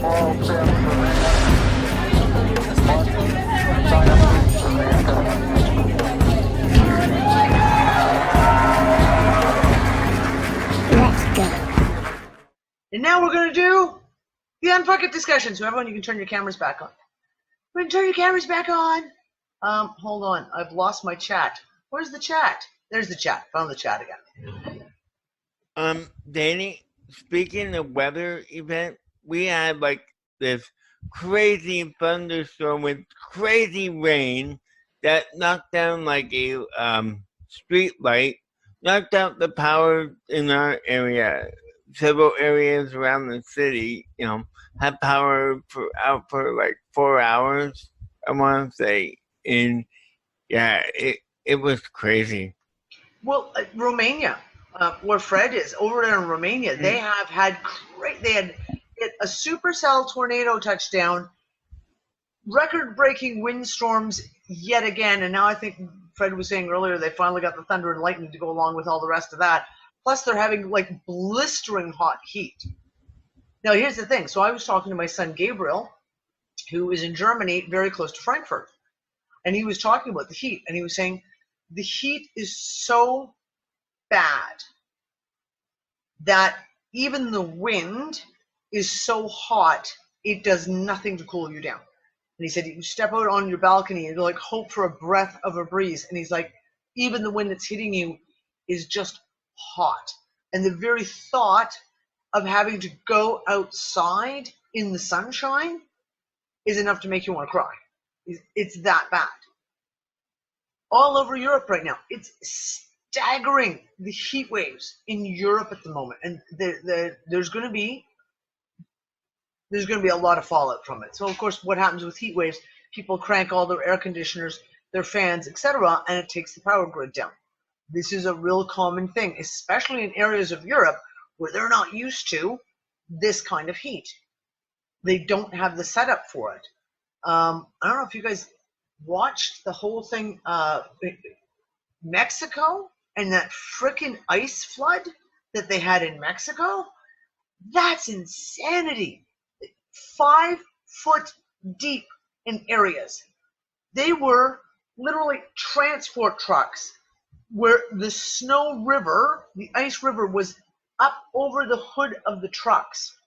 All steps scientists for Let's go. And now we're going to do the UnFuckIt discussion. So everyone, you can turn your cameras back on. We're going to turn your cameras back on. Hold on. I've lost my chat. Where's the chat? There's the chat. Found the chat again. Danny, speaking of weather event, we had like this crazy thunderstorm with crazy rain that knocked down like a street light, knocked out the power in our area. Several areas around the city, had power out for like 4 hours, I want to say. And yeah, it was crazy. Well, Romania, where Fred is, over there in Romania, they have had they had a supercell tornado touchdown, record-breaking windstorms yet again, and now I think Fred was saying earlier they finally got the thunder and lightning to go along with all the rest of that. Plus, they're having like blistering hot heat. Now, here's the thing. So I was talking to my son Gabriel, who is in Germany, very close to Frankfurt, and he was talking about the heat, and he was saying the heat is so bad that even the wind is so hot, it does nothing to cool you down. And he said, you step out on your balcony and you like hope for a breath of a breeze. And he's like, even the wind that's hitting you is just hot. And the very thought of having to go outside in the sunshine is enough to make you want to cry. It's that bad. All over Europe right now, it's staggering, the heat waves in Europe at the moment. And there's going to be a lot of fallout from it. So, of course, what happens with heat waves, people crank all their air conditioners, their fans, etc., and it takes the power grid down. This is a real common thing, especially in areas of Europe where they're not used to this kind of heat. They don't have the setup for it. I don't know if you guys watched the whole thing, Mexico and that frickin' ice flood that they had in Mexico. That's insanity. 5 foot deep in areas. They were literally transport trucks where the snow river, the ice river, was up over the hood of the trucks.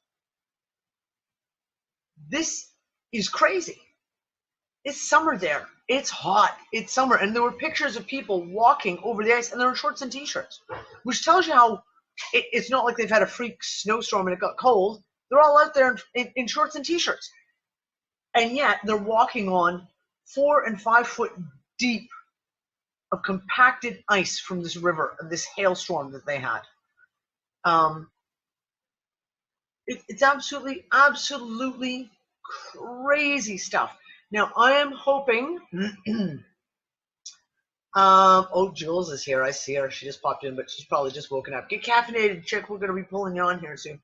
This is crazy. It's summer there. It's hot. It's summer. And there were pictures of people walking over the ice, and they're in shorts and t-shirts, which tells you how it's not like they've had a freak snowstorm and it got cold. They're all out there in shorts and t-shirts. And yet they're walking on 4 and 5 foot deep of compacted ice from this river, this hailstorm that they had. It's absolutely crazy stuff. Now, I am hoping... oh, Jules is here. I see her. She just popped in, but she's probably just woken up. Get caffeinated, chick. We're going to be pulling you on here soon.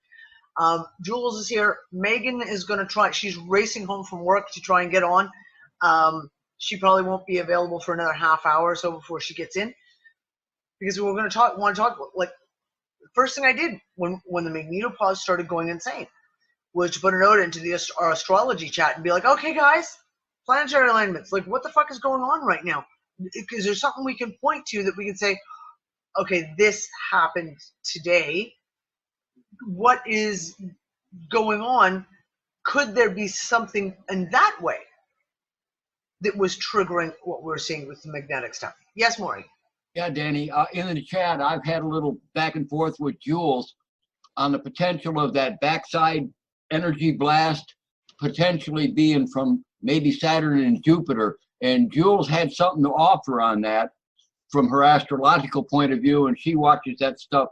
Jules is here. Megan is going to try. She's racing home from work to try and get on. She probably won't be available for another half hour or so before she gets in, because we're going to want to talk about, like, the first thing I did when the magnetopause started going insane was to put a note into our astrology chat and be like, okay, guys, planetary alignments, like, what the fuck is going on right now? Because there's something we can point to that we can say, okay, this happened today. What is going on? Could there be something in that way that was triggering what we're seeing with the magnetic stuff? Yes, Maury. Yeah, Danny, in the chat, I've had a little back and forth with Jules on the potential of that backside energy blast potentially being from maybe Saturn and Jupiter. And Jules had something to offer on that from her astrological point of view, and she watches that stuff,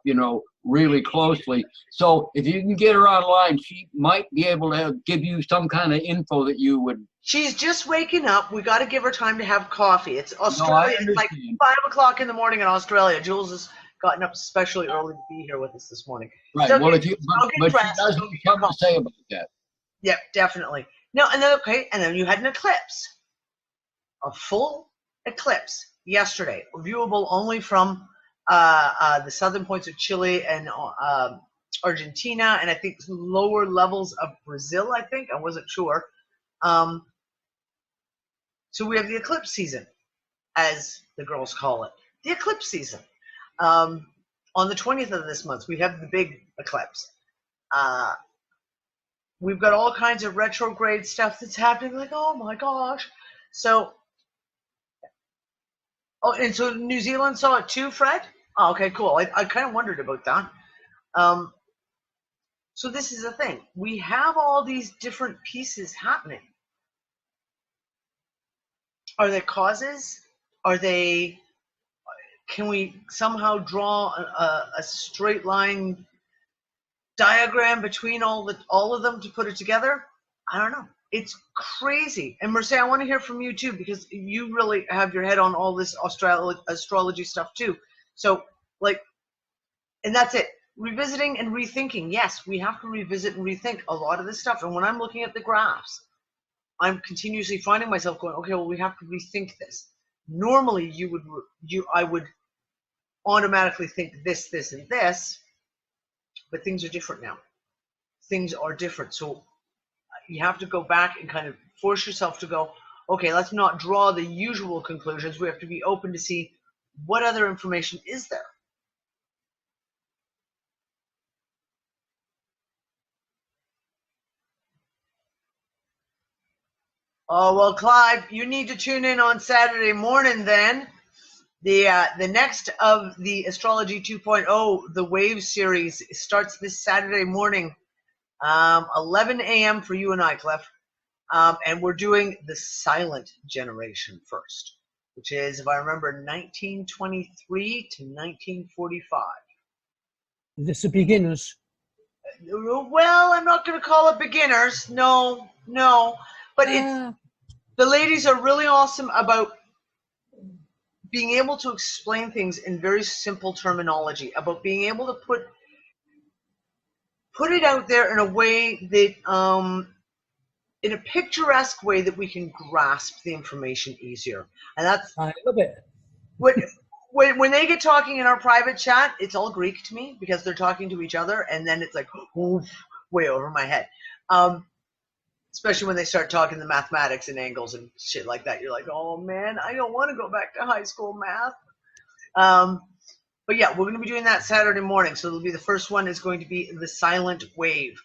really closely. So if you can get her online, she might be able to give you some kind of info that you would. She's just waking up. We got to give her time to have coffee. It's Australia. No, it's like 5 o'clock in the morning in Australia. Jules has gotten up especially early to be here with us this morning. Right. So well, but she does have something to say about that. Yep, definitely. No, and then you had an eclipse, a full eclipse yesterday, viewable only from the southern points of Chile and Argentina, and I think lower levels of Brazil, I think. I wasn't sure. So we have the eclipse season, as the girls call it. The eclipse season. On the 20th of this month, we have the big eclipse. We've got all kinds of retrograde stuff that's happening, like, oh my gosh. So, and so New Zealand saw it too, Fred? Oh, okay, cool. I kind of wondered about that. So this is the thing. We have all these different pieces happening. Are there causes? Can we somehow draw a straight line diagram between all of them to put it together? I don't know. It's crazy. And Mercedes, I want to hear from you too, because you really have your head on all this astrology stuff too. So, like, and that's it. Revisiting and rethinking. Yes, we have to revisit and rethink a lot of this stuff. And when I'm looking at the graphs, I'm continuously finding myself going, okay, well, we have to rethink this. Normally, I would automatically think this, this, and this, but things are different now. Things are different. So you have to go back and kind of force yourself to go, okay, let's not draw the usual conclusions. We have to be open to see what other information is there. Oh, well, Clive, you need to tune in on Saturday morning then. The next of the Astrology 2.0, the Wave series, starts this Saturday morning, 11 a.m. for you and I, Cliff. And we're doing the silent generation first, which is, if I remember, 1923 to 1945. This is beginners. Well, I'm not going to call it beginners. No. But the ladies are really awesome about being able to explain things in very simple terminology, about being able to put it out there in a way that, in a picturesque way that we can grasp the information easier. And that's, I love it. when they get talking in our private chat, it's all Greek to me because they're talking to each other, and then it's like, oof, way over my head. Especially when they start talking the mathematics and angles and shit like that. You're like, oh man, I don't want to go back to high school math. But yeah, we're going to be doing that Saturday morning. So it'll be the first one is going to be the silent wave.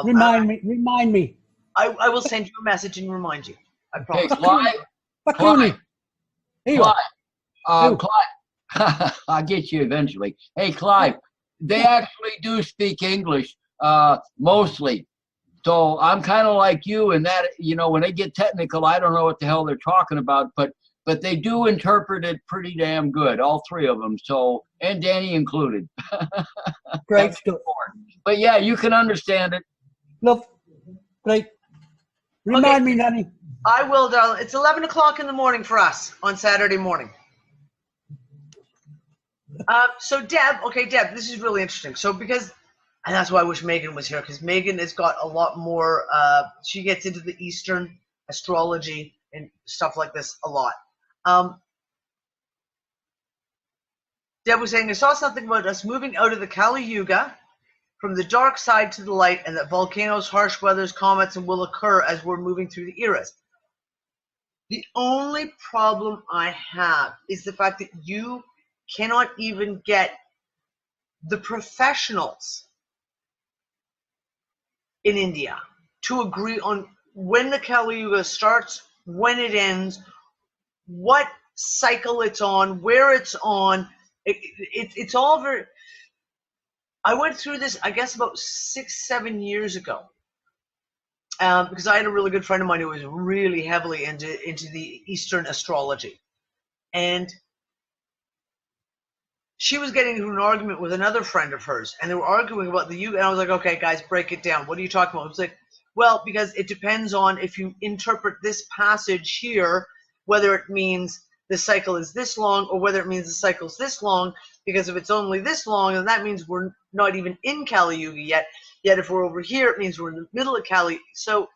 Remind me. I will send you a message and remind you. I promise. Hey, Clive. Clive, I'll get you eventually. Hey, Clive, they actually do speak English, mostly. So I'm kind of like you in that, when they get technical, I don't know what the hell they're talking about, but they do interpret it pretty damn good, all three of them. So, and Danny included. Great stuff. But yeah, you can understand it. Love. Great. Remind me, Nanny. I will, darling. It's 11 o'clock in the morning for us on Saturday morning. So Deb, this is really interesting. So and that's why I wish Megan was here, because Megan has got a lot more, she gets into the Eastern astrology and stuff like this a lot. Deb was saying, I saw something about us moving out of the Kali Yuga from the dark side to the light, and that volcanoes, harsh weathers, comets, and will occur as we're moving through the eras. The only problem I have is the fact that you cannot even get the professionals in India to agree on when the Kali Yuga starts, when it ends, what cycle it's on, where it's on. It's all very... I went through this, I guess, about 6-7 years ago, because I had a really good friend of mine who was really heavily into the Eastern astrology. And she was getting into an argument with another friend of hers, and they were arguing about the Yuga, and I was like, okay, guys, break it down. What are you talking about? It was like, well, because it depends on if you interpret this passage here, whether it means the cycle is this long or whether it means the cycle is this long, because if it's only this long, then that means we're not even in Kali Yuga yet. Yet if we're over here, it means we're in the middle of Kali. So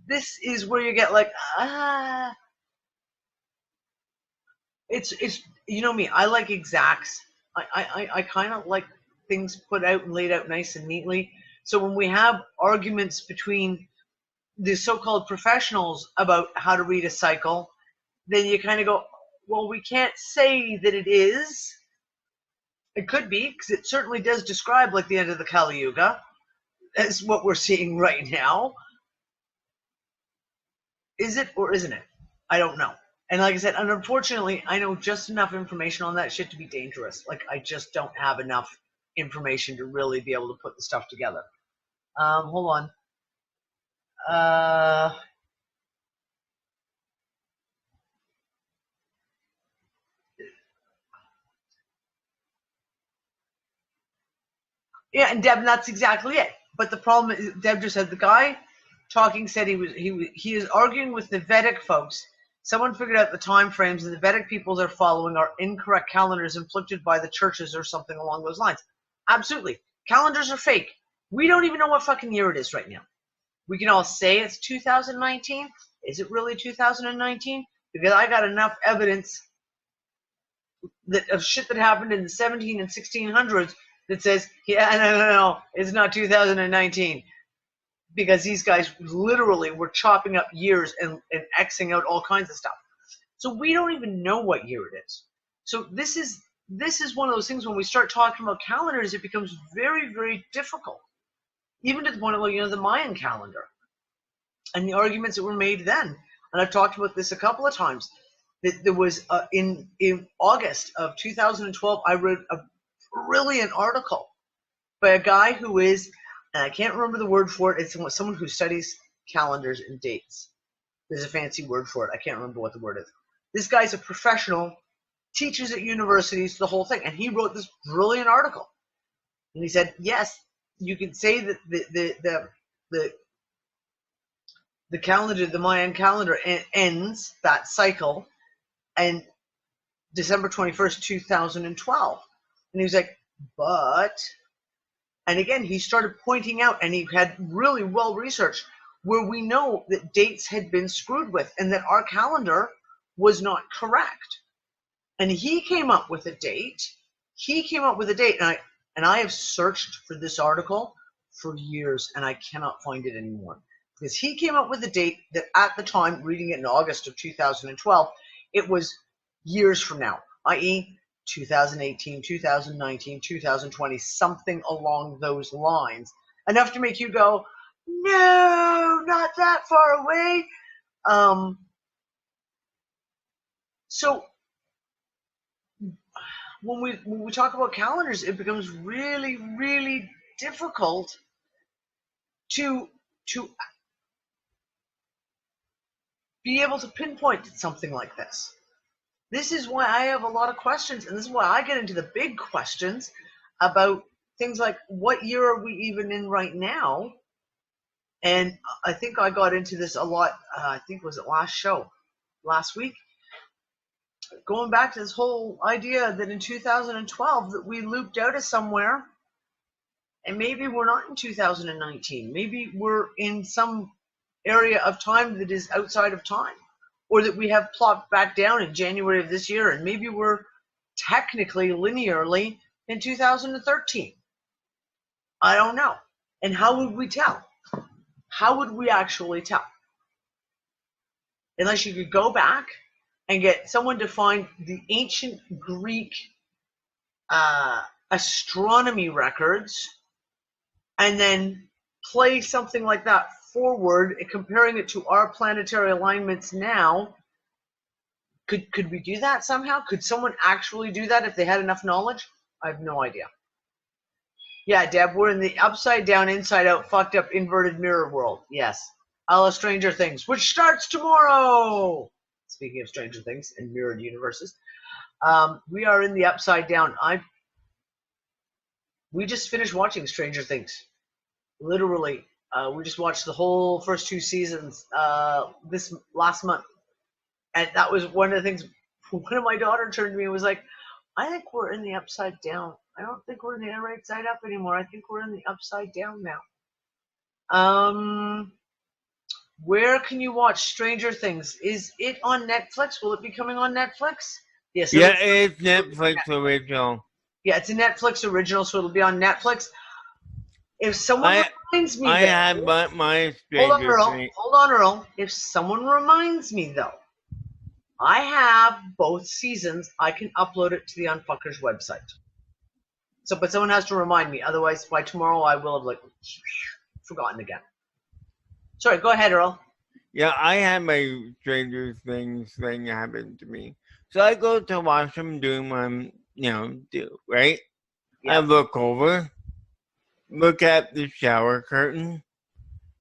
this is where you get like, it's you know me, I like exacts. I kind of like things put out and laid out nice and neatly. So when we have arguments between the so-called professionals about how to read a cycle, then you kind of go, well, we can't say that it is. It could be, because it certainly does describe like the end of the Kali Yuga. That's what we're seeing right now. Is it or isn't it? I don't know. And like I said, and unfortunately, I know just enough information on that shit to be dangerous. Like, I just don't have enough information to really be able to put the stuff together. Hold on. Yeah, and Deb, that's exactly it. But the problem is, Deb just said the guy talking said he is arguing with the Vedic folks. Someone figured out the time frames, and the Vedic peoples are following are incorrect calendars inflicted by the churches or something along those lines. Absolutely. Calendars are fake. We don't even know what fucking year it is right now. We can all say it's 2019. Is it really 2019? Because I got enough evidence that of shit that happened in the 17 and 1600s that says, yeah, no, it's not 2019. Because these guys literally were chopping up years and Xing out all kinds of stuff. So we don't even know what year it is. So this is one of those things when we start talking about calendars, it becomes very, very difficult. Even to the point of, the Mayan calendar and the arguments that were made then. And I've talked about this a couple of times. That there was, in August of 2012, I read a brilliant article by a guy who is, and I can't remember the word for it, it's someone who studies calendars and dates. There's a fancy word for it. I can't remember what the word is. This guy's a professional, teaches at universities, the whole thing. And he wrote this brilliant article. And he said, yes, you can say that the calendar, the Mayan calendar ends that cycle and December 21st, 2012. And he was like, but, and again, he started pointing out, and he had really well researched, where we know that dates had been screwed with and that our calendar was not correct. And he came up with a date. And I have searched for this article for years, and I cannot find it anymore. Because he came up with a date that at the time, reading it in August of 2012, it was years from now, i.e., 2018, 2019, 2020, something along those lines. Enough to make you go, no, not that far away. So when we talk about calendars, it becomes really, really difficult to be able to pinpoint something like this. This is why I have a lot of questions, and this is why I get into the big questions about things like, what year are we even in right now? And I think I got into this a lot, I think was it last week? Going back to this whole idea that in 2012 that we looped out of somewhere, and maybe we're not in 2019. Maybe we're in some area of time that is outside of time, or that we have plopped back down in January of this year, and maybe we're technically linearly in 2013. I don't know. And how would we tell? How would we actually tell? Unless you could go back and get someone to find the ancient Greek astronomy records and then play something like that forward, comparing it to our planetary alignments now. Could we do that somehow? Could someone actually do that if they had enough knowledge? I have no idea. Yeah, Deb, we're in the upside down, inside out, fucked up, inverted mirror world. Yes. A la Stranger Things, which starts tomorrow. Speaking of Stranger Things and mirrored universes, we are in the upside down. We just finished watching Stranger Things. Literally, we just watched the whole first 2 seasons this last month, and that was one of the things. One of my daughter turned to me and was like, "I think we're in the upside down. I don't think we're in the right side up anymore. I think we're in the upside down now." Where can you watch Stranger Things? Is it on Netflix? Will it be coming on Netflix? Yes. Yeah, it's Netflix original. Yeah, it's a Netflix original, so it'll be on Netflix. If someone reminds me, I though, had my hold on, Stranger Earl. Things. Hold on, Earl. If someone reminds me, though, I have both seasons. I can upload it to the Unfuckers website. So, but someone has to remind me. Otherwise, by tomorrow, I will have forgotten again. Sorry, go ahead, Earl. Yeah, I had my Stranger Things thing happen to me. So I go to watch them doing what I'm, do, right? Yeah. I look over, look at the shower curtain.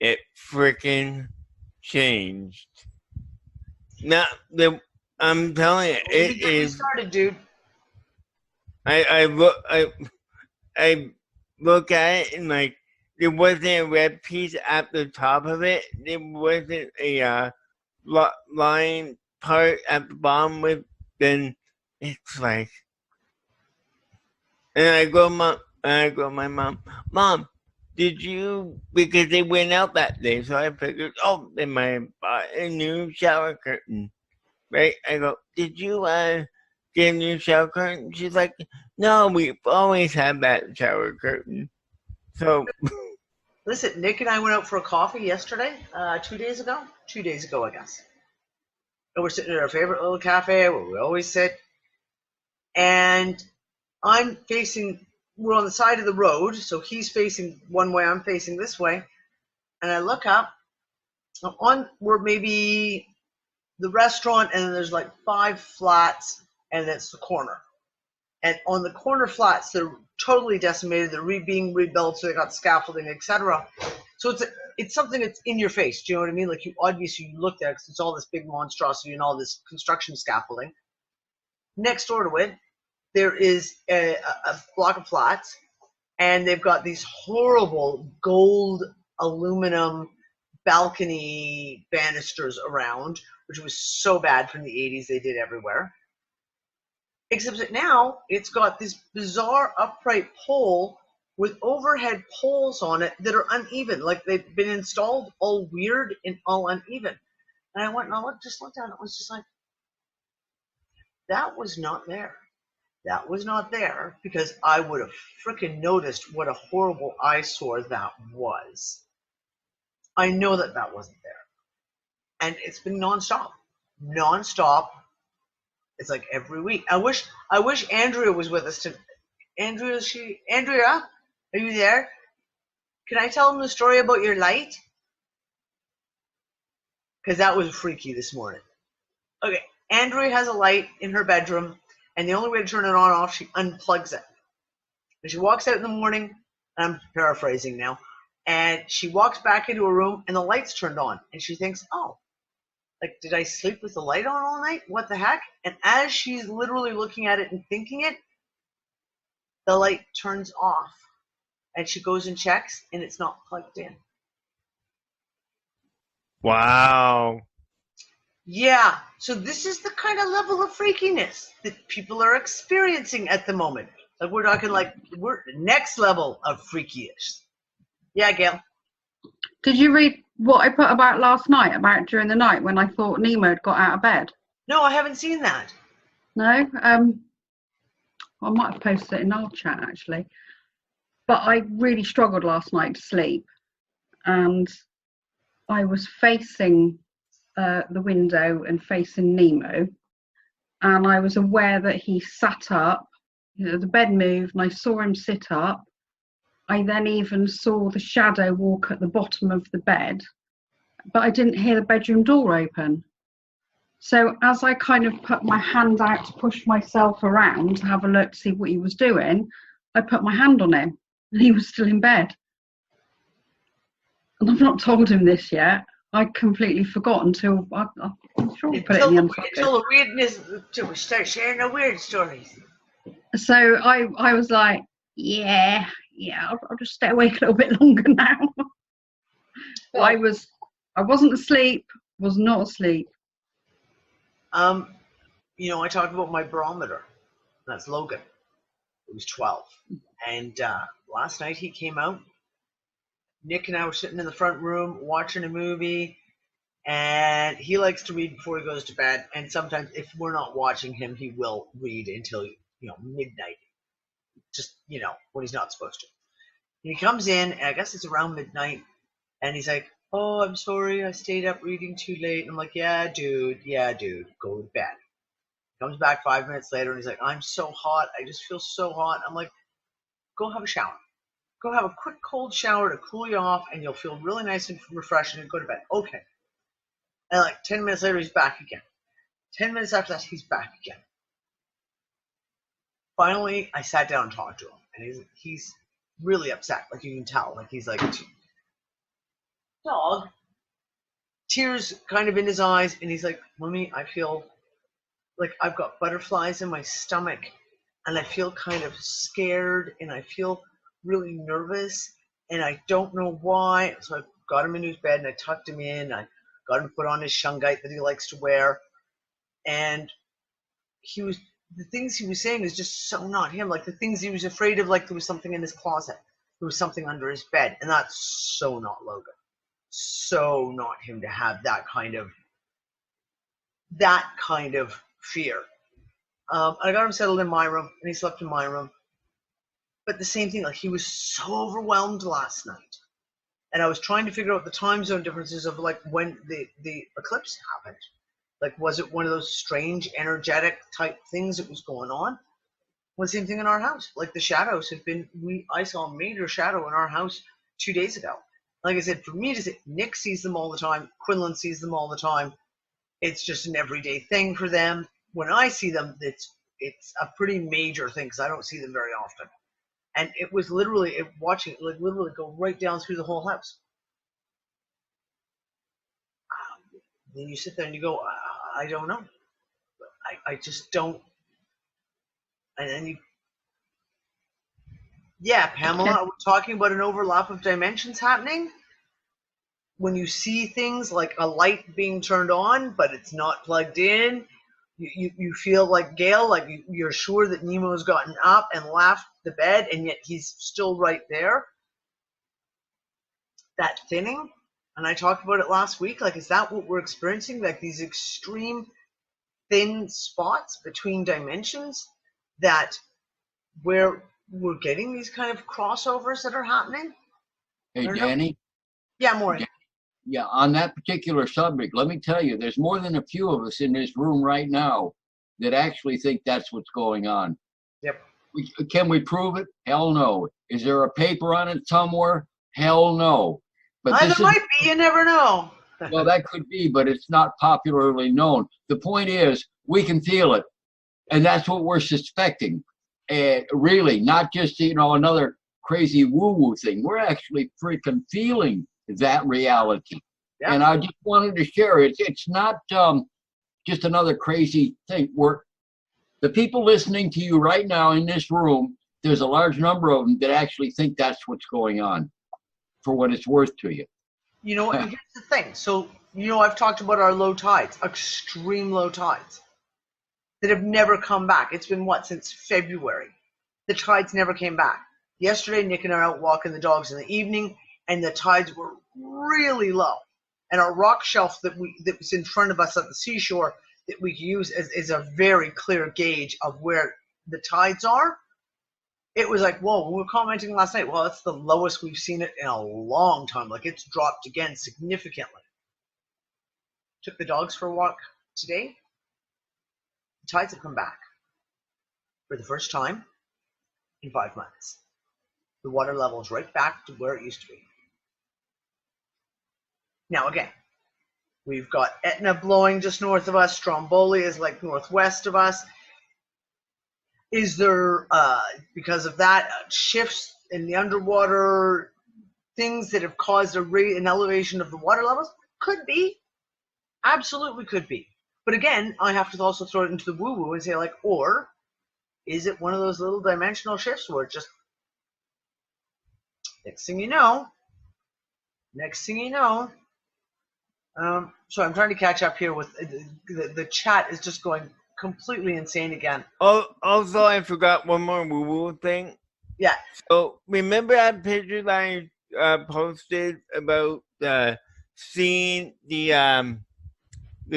It freaking changed. Now, I'm telling you, it is. Started, dude. I look at it and like there wasn't a red piece at the top of it. There wasn't a line part at the bottom with. Then it's like, and I go my mom, did you, because they went out that day, so I figured, oh, they might have bought a new shower curtain, right? I go, did you get a new shower curtain? She's like, no, we've always had that shower curtain. So, listen, Nick and I went out for a coffee yesterday, 2 days ago. 2 days ago, I guess. And we're sitting at our favorite little cafe where we always sit. And we're on the side of the road, so he's facing one way, I'm facing this way. And I look up, we're maybe the restaurant, and then there's like 5 flats, and it's the corner. And on the corner flats, they're totally decimated. They're being rebuilt, so they got scaffolding, etc. So it's something that's in your face. Do you know what I mean? Like, you obviously you look there because it's all this big monstrosity and all this construction scaffolding. Next door to it, there is a block of flats, and they've got these horrible gold aluminum balcony banisters around, which was so bad from the 80s they did everywhere. Except that now it's got this bizarre upright pole with overhead poles on it that are uneven, like they've been installed all weird and all uneven. And I went and I just looked at it, and it was just like, that was not there. That was not there, because I would have freaking noticed what a horrible eyesore that was. I know that wasn't there. And it's been nonstop. Nonstop. It's like every week. I wish Andrea was with us. Andrea, are you there? Can I tell them the story about your light? Because that was freaky this morning. Okay, Andrea has a light in her bedroom, and the only way to turn it on or off, she unplugs it. And she walks out in the morning, and I'm paraphrasing now, and she walks back into her room, and the light's turned on, and she thinks, oh, like, did I sleep with the light on all night? What the heck? And as she's literally looking at it and thinking it, the light turns off. And she goes and checks, and it's not plugged in. wow. Yeah, so this is the kind of level of freakiness that people are experiencing at the moment. Like, we're talking we're next level of freakiest. Yeah, Gail. Did you read what I put about last night, about during the night when I thought Nemo had got out of bed? No, I haven't seen that. No? I might have posted it in our chat, actually. But I really struggled last night to sleep. And I was facing the window and facing Nemo. And I was aware that he sat up. The bed moved, and I saw him sit up. I then even saw the shadow walk at the bottom of the bed, but I didn't hear the bedroom door open. So as I kind of put my hand out to push myself around to have a look to see what he was doing, I put my hand on him, and he was still in bed. And I've not told him this yet. I completely forgot until I'm sure I put it in the Unfuckers. Until the weirdness, till we start sharing the weird stories. So I was like, yeah, I'll just stay awake a little bit longer now. Well, I wasn't asleep, was not asleep. I talked about my barometer. That's Logan. It was 12. And last night he came out. Nick and I were sitting in the front room watching a movie, and he likes to read before he goes to bed. And sometimes if we're not watching him, he will read until midnight. just, when he's not supposed to. And he comes in, and I guess it's around midnight, and he's like, oh, I'm sorry, I stayed up reading too late. And I'm like, yeah, dude, go to bed. Comes back 5 minutes later, and he's like, I'm so hot. I just feel so hot. I'm like, go have a shower. Go have a quick cold shower to cool you off, and you'll feel really nice and refreshed, and go to bed. Okay. And like 10 minutes later, he's back again. 10 minutes after that, he's back again. Finally, I sat down and talked to him, and he's really upset. Like, you can tell. Like, he's like, dog. Tears kind of in his eyes, and he's like, Mommy, I feel like I've got butterflies in my stomach, and I feel kind of scared, and I feel really nervous, and I don't know why. So I got him into his bed, and I tucked him in. I got him to put on his shungite that he likes to wear, and the things he was saying is just so not him. Like, the things he was afraid of, like there was something in his closet, there was something under his bed, and that's so not Logan. So not him to have that kind of fear. I got him settled in my room, and he slept in my room. But the same thing, like, he was so overwhelmed last night. And I was trying to figure out the time zone differences of, like, when the eclipse happened. Like, was it one of those strange, energetic type things that was going on? Well, the same thing in our house. Like, the shadows have been, I saw a major shadow in our house 2 days ago. Like I said, for me to say, Nick sees them all the time, Quinlan sees them all the time. It's just an everyday thing for them. When I see them, it's a pretty major thing because I don't see them very often. And it was literally watching it, like, literally go right down through the whole house. Then you sit there and you go, I don't know. I just don't. And then yeah, Pamela, we're talking about an overlap of dimensions happening. When you see things like a light being turned on, but it's not plugged in, you feel like Gail, like you're sure that Nemo's gotten up and left the bed, and yet he's still right there. That thinning, and I talked about it last week, like, is that what we're experiencing? Like, these extreme thin spots between dimensions that where we're getting these kind of crossovers that are happening? Hey, Danny? Yeah, Maureen. Yeah, on that particular subject, let me tell you, there's more than a few of us in this room right now that actually think that's what's going on. Yep. Can we prove it? Hell no. Is there a paper on it somewhere? Hell no. But there might be, you never know. Well, that could be, but it's not popularly known. The point is, we can feel it, and that's what we're suspecting. Really, not just, another crazy woo-woo thing. We're actually freaking feeling that reality. Yeah. And I just wanted to share it. It's not just another crazy thing. The people listening to you right now in this room, there's a large number of them that actually think that's what's going on, for what it's worth to you. And here's the thing. So, I've talked about our low tides, extreme low tides, that have never come back. It's been, since February? The tides never came back. Yesterday, Nick and I are out walking the dogs in the evening, and the tides were really low. And our rock shelf that was in front of us at the seashore that we use is a very clear gauge of where the tides are. It was like, whoa, we were commenting last night, well, that's the lowest we've seen it in a long time. Like, it's dropped again significantly. Took the dogs for a walk today. The tides have come back for the first time in 5 months. The water level is right back to where it used to be. Now, again, we've got Etna blowing just north of us. Stromboli is like northwest of us. Is there, because of that, shifts in the underwater, things that have caused an elevation of the water levels? Could be. Absolutely could be. But again, I have to also throw it into the woo-woo and say, like, or is it one of those little dimensional shifts where it just, next thing you know, so I'm trying to catch up here with the chat is just going completely insane again. Oh, also, I forgot one more woo-woo thing. Yeah. So remember that picture that I posted about seeing the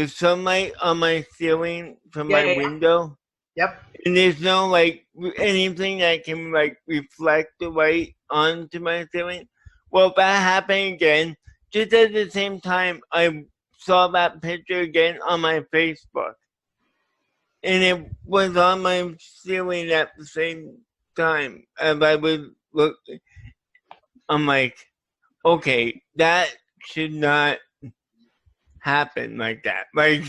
sunlight on my ceiling from my window? Yep. And there's no, like, anything that can like reflect the light onto my ceiling. Well, that happened again. Just at the same time, I saw that picture again on my Facebook, and it was on my ceiling at the same time as I was looking. I'm like, okay, that should not happen like that. Like,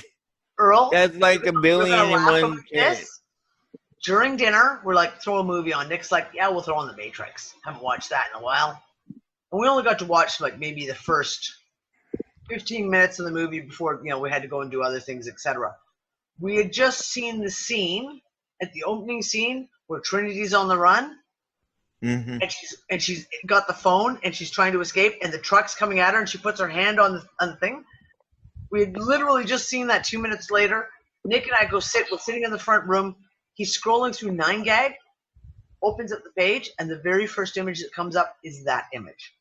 Earl, that's like a we're billion gonna and laugh one about chance. this. During dinner, we're like, throw a movie on. Nick's like, yeah, we'll throw on The Matrix. Haven't watched that in a while. And we only got to watch like maybe the first 15 minutes of the movie before, you know, we had to go and do other things, etc. We had just seen the scene at the opening scene where Trinity's on the run, Mm-hmm. and she's got the phone and she's trying to escape, and the truck's coming at her, and she puts her hand on the thing. We had literally just seen that 2 minutes later. Nick and I we're sitting in the front room. He's scrolling through 9gag, opens up the page, and the very first image that comes up is that image.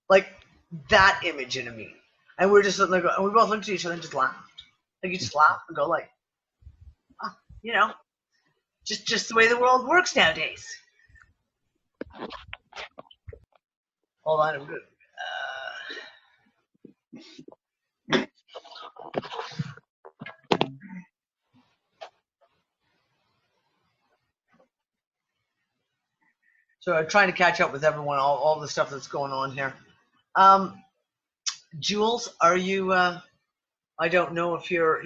Like that image in a meme. And we're just like, and we both looked at each other and just laughed. Like you just laugh and go like, oh, you know, just the way the world works nowadays. Hold on, I'm good. So I'm trying to catch up with everyone, all the stuff that's going on here. Jules, are you? I don't know if you're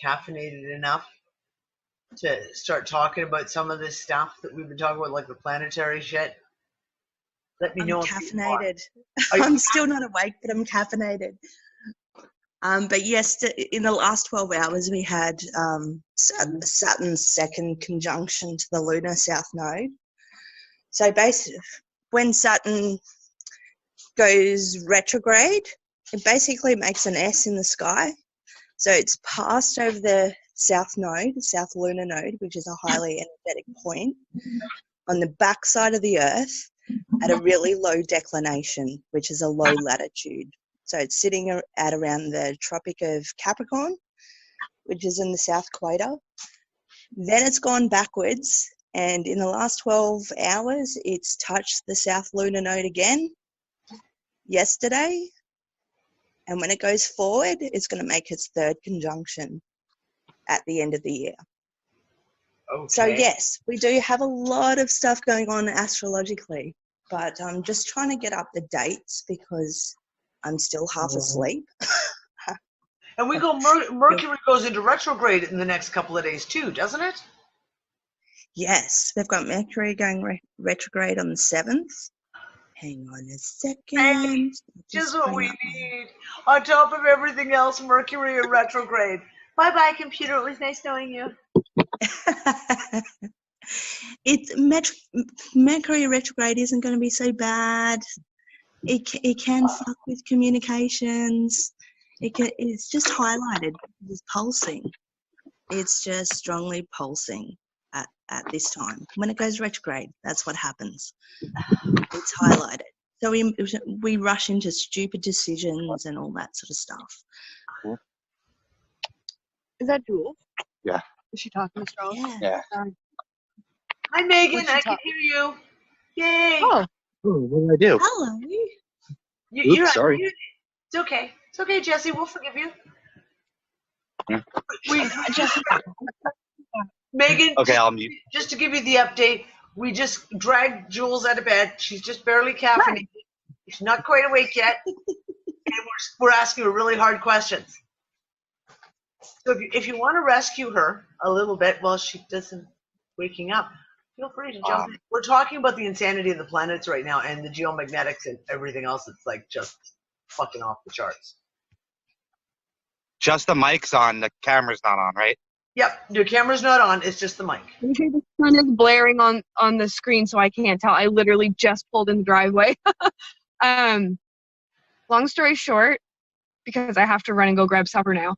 caffeinated enough to start talking about some of this stuff that we've been talking about, like the planetary shit. Let me know. I'm caffeinated. Are you I'm still not awake, but I'm caffeinated. But yes, in the last 12 hours, we had Saturn's second conjunction to the lunar south node. So basically, when Saturn goes retrograde, it basically makes an S in the sky. So it's passed over the south node, the south lunar node, which is a highly energetic point on the backside of the Earth at a really low declination, which is a low latitude. So it's sitting at around the Tropic of Capricorn, which is in the south equator. Then it's gone backwards, and in the last 12 hours, it's touched the south lunar node again yesterday. And when it goes forward, it's going to make its third conjunction at the end of the year. Okay. So yes, we do have a lot of stuff going on astrologically, but I'm just trying to get up the dates because I'm still half asleep. And we go. Mercury goes into retrograde in the next couple of days too, doesn't it? Yes, we've got Mercury going retrograde on the 7th. Hang on a second. Just what we need. On top of everything else, Mercury in retrograde. Bye-bye, computer. It was nice knowing you. Mercury retrograde isn't going to be so bad. It can fuck with communications. It's just highlighted. It's pulsing. It's just strongly pulsing at this time. When it goes retrograde, that's what happens. It's highlighted. So we rush into stupid decisions and all that sort of stuff. Is that Jules? Yeah. Is she talking strong? Yeah. Hi, Megan. What'd she I can talk- hear you. Yay. Oh, Oh, what did I do? Hello. You're Oops, sorry. unmuted. It's okay. It's okay, Jesse. We'll forgive you. Yeah. Megan, Okay, I'll mute. just to give you the update, we just dragged Jules out of bed. She's just barely caffeinated. She's not quite awake yet. And we're asking her really hard questions. So if you want to rescue her a little bit while she doesn't waking up, feel free to jump in. We're talking about the insanity of the planets right now and the geomagnetics and everything else that's like just fucking off the charts. Just the mic's on, the camera's not on, right? Yep, your camera's not on. It's just the mic. the sun is blaring on the screen, so I can't tell. I literally just pulled in the driveway. Long story short, because I have to run and go grab supper now.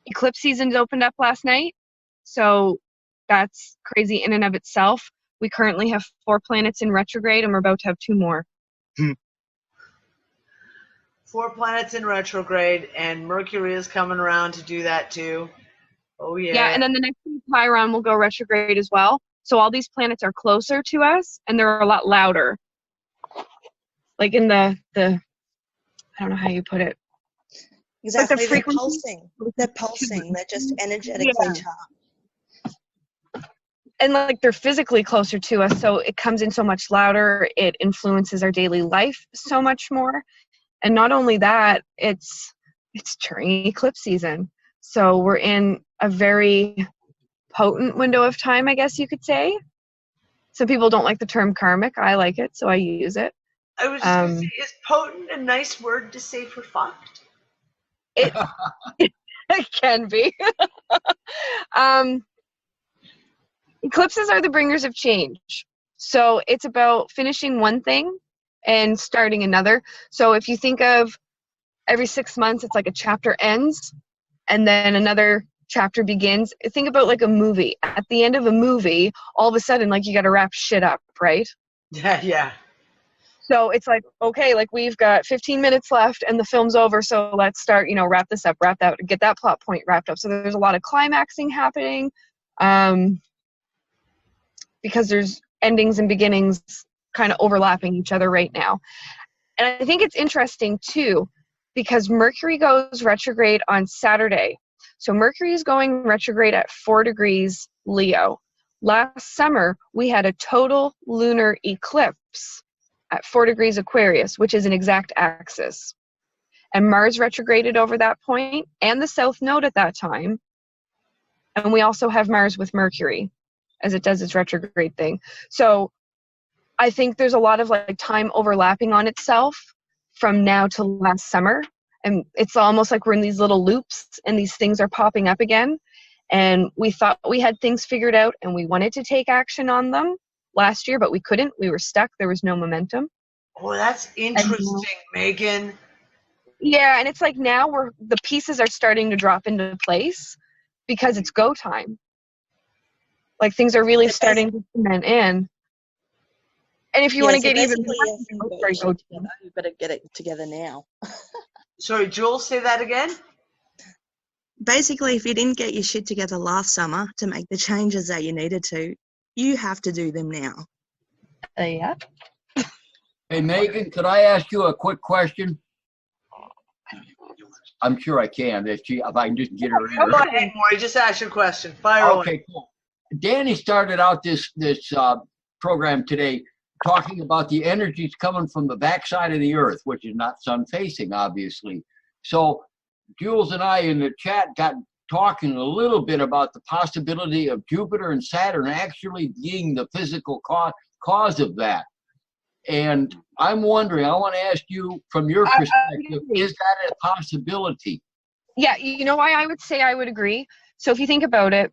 Eclipse season's opened up last night, so that's crazy in and of itself. We currently have 4 planets in retrograde, and we're about to have 2 more. 4 planets in retrograde, and Mercury is coming around to do that too. Oh yeah. Yeah, and then the next week, Chiron will go retrograde as well. So all these planets are closer to us, and they're a lot louder. Like in the I don't know how you put it. Exactly. They're frequency- pulsing. They're pulsing. They're just energetically charged. And like they're physically closer to us, so it comes in so much louder. It influences our daily life so much more. And not only that, it's during eclipse season. So we're in a very potent window of time, I guess you could say. Some people don't like the term karmic. I like it, so I use it. I was just going to say, is potent a nice word to say for fucked? It can be. Eclipses are the bringers of change. So it's about finishing one thing and starting another. So if you think of every 6 months, it's like a chapter ends and then another chapter begins. Think about like a movie. At the end of a movie, all of a sudden, like you got to wrap shit up, right? Yeah. So it's like, okay, like we've got 15 minutes left and the film's over. So let's start, wrap this up, wrap that, get that plot point wrapped up. So there's a lot of climaxing happening because there's endings and beginnings kind of overlapping each other right now. And I think it's interesting too, because Mercury goes retrograde on Saturday. So Mercury is going retrograde at 4 degrees Leo. Last summer, we had a total lunar eclipse at 4 degrees Aquarius, which is an exact axis. And Mars retrograded over that point and the South Node at that time. And we also have Mars with Mercury as it does its retrograde thing. So I think there's a lot of like time overlapping on itself from now to last summer. And it's almost like we're in these little loops and these things are popping up again. And we thought we had things figured out and we wanted to take action on them last year, but we couldn't. We were stuck. There was no momentum. Oh, that's interesting, Megan. Yeah, and it's like now the pieces are starting to drop into place because it's go time. Like things are really starting to cement in. And if you want to get even more, you better get it together now. Sorry, Jules, say that again? Basically, if you didn't get your shit together last summer to make the changes that you needed to, you have to do them now. Yeah. Hey, Megan, could I ask you a quick question? I'm sure I can. If I can just get her in. Go ahead, Maury. Just ask your question. Fire away. Okay, cool. Danny started out this program today talking about the energies coming from the backside of the Earth, which is not sun-facing, obviously. So Jules and I in the chat got talking a little bit about the possibility of Jupiter and Saturn actually being the physical cause of that. And I'm wondering, I want to ask you from your perspective, is that a possibility? Yeah, you know why I would say I would agree? So if you think about it,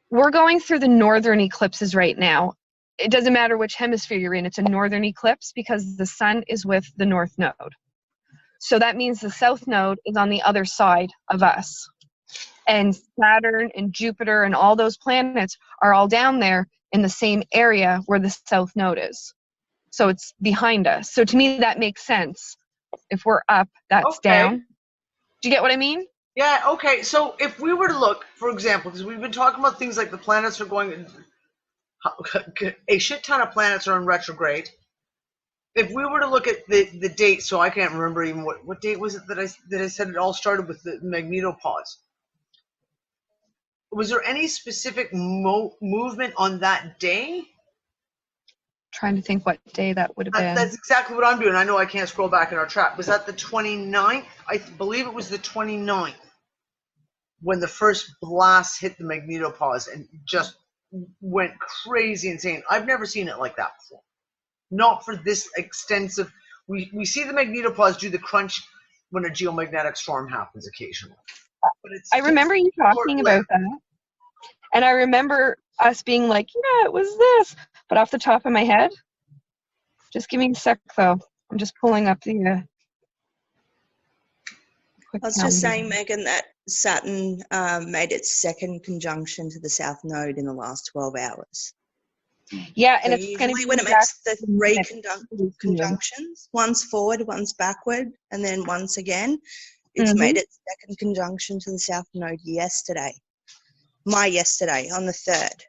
we're going through the northern eclipses right now. It doesn't matter which hemisphere you're in, it's a northern eclipse because the sun is with the north node. So that means the south node is on the other side of us. And Saturn and Jupiter and all those planets are all down there in the same area where the south node is. So it's behind us. So to me, that makes sense. If we're up, that's down. Do you get what I mean? Yeah, okay. So if we were to look, for example, because we've been talking about things like the planets are going, a shit ton of planets are in retrograde. If we were to look at the date, so I can't remember even what date was it that I said it all started with the magnetopause. Was there any specific movement on that day? Trying to think what day that would have been. That's exactly what I'm doing. I know I can't scroll back in our chat. Was that the 29th? I believe it was the 29th when the first blast hit the magnetopause and just went crazy insane. I've never seen it like that before. Not for this extensive. We see the magnetopause do the crunch when a geomagnetic storm happens occasionally. But I remember you talking about that. And I remember us being like, yeah, it was this. But off the top of my head, just give me a sec, though. I'm just pulling up the quick I was just saying, Megan, that Saturn made its second conjunction to the South Node in the last 12 hours. Yeah, and so it's going to be when it makes the three conjunctions, one's forward, one's backward, and then once again, it's made its second conjunction to the South Node yesterday. yesterday on the 3rd.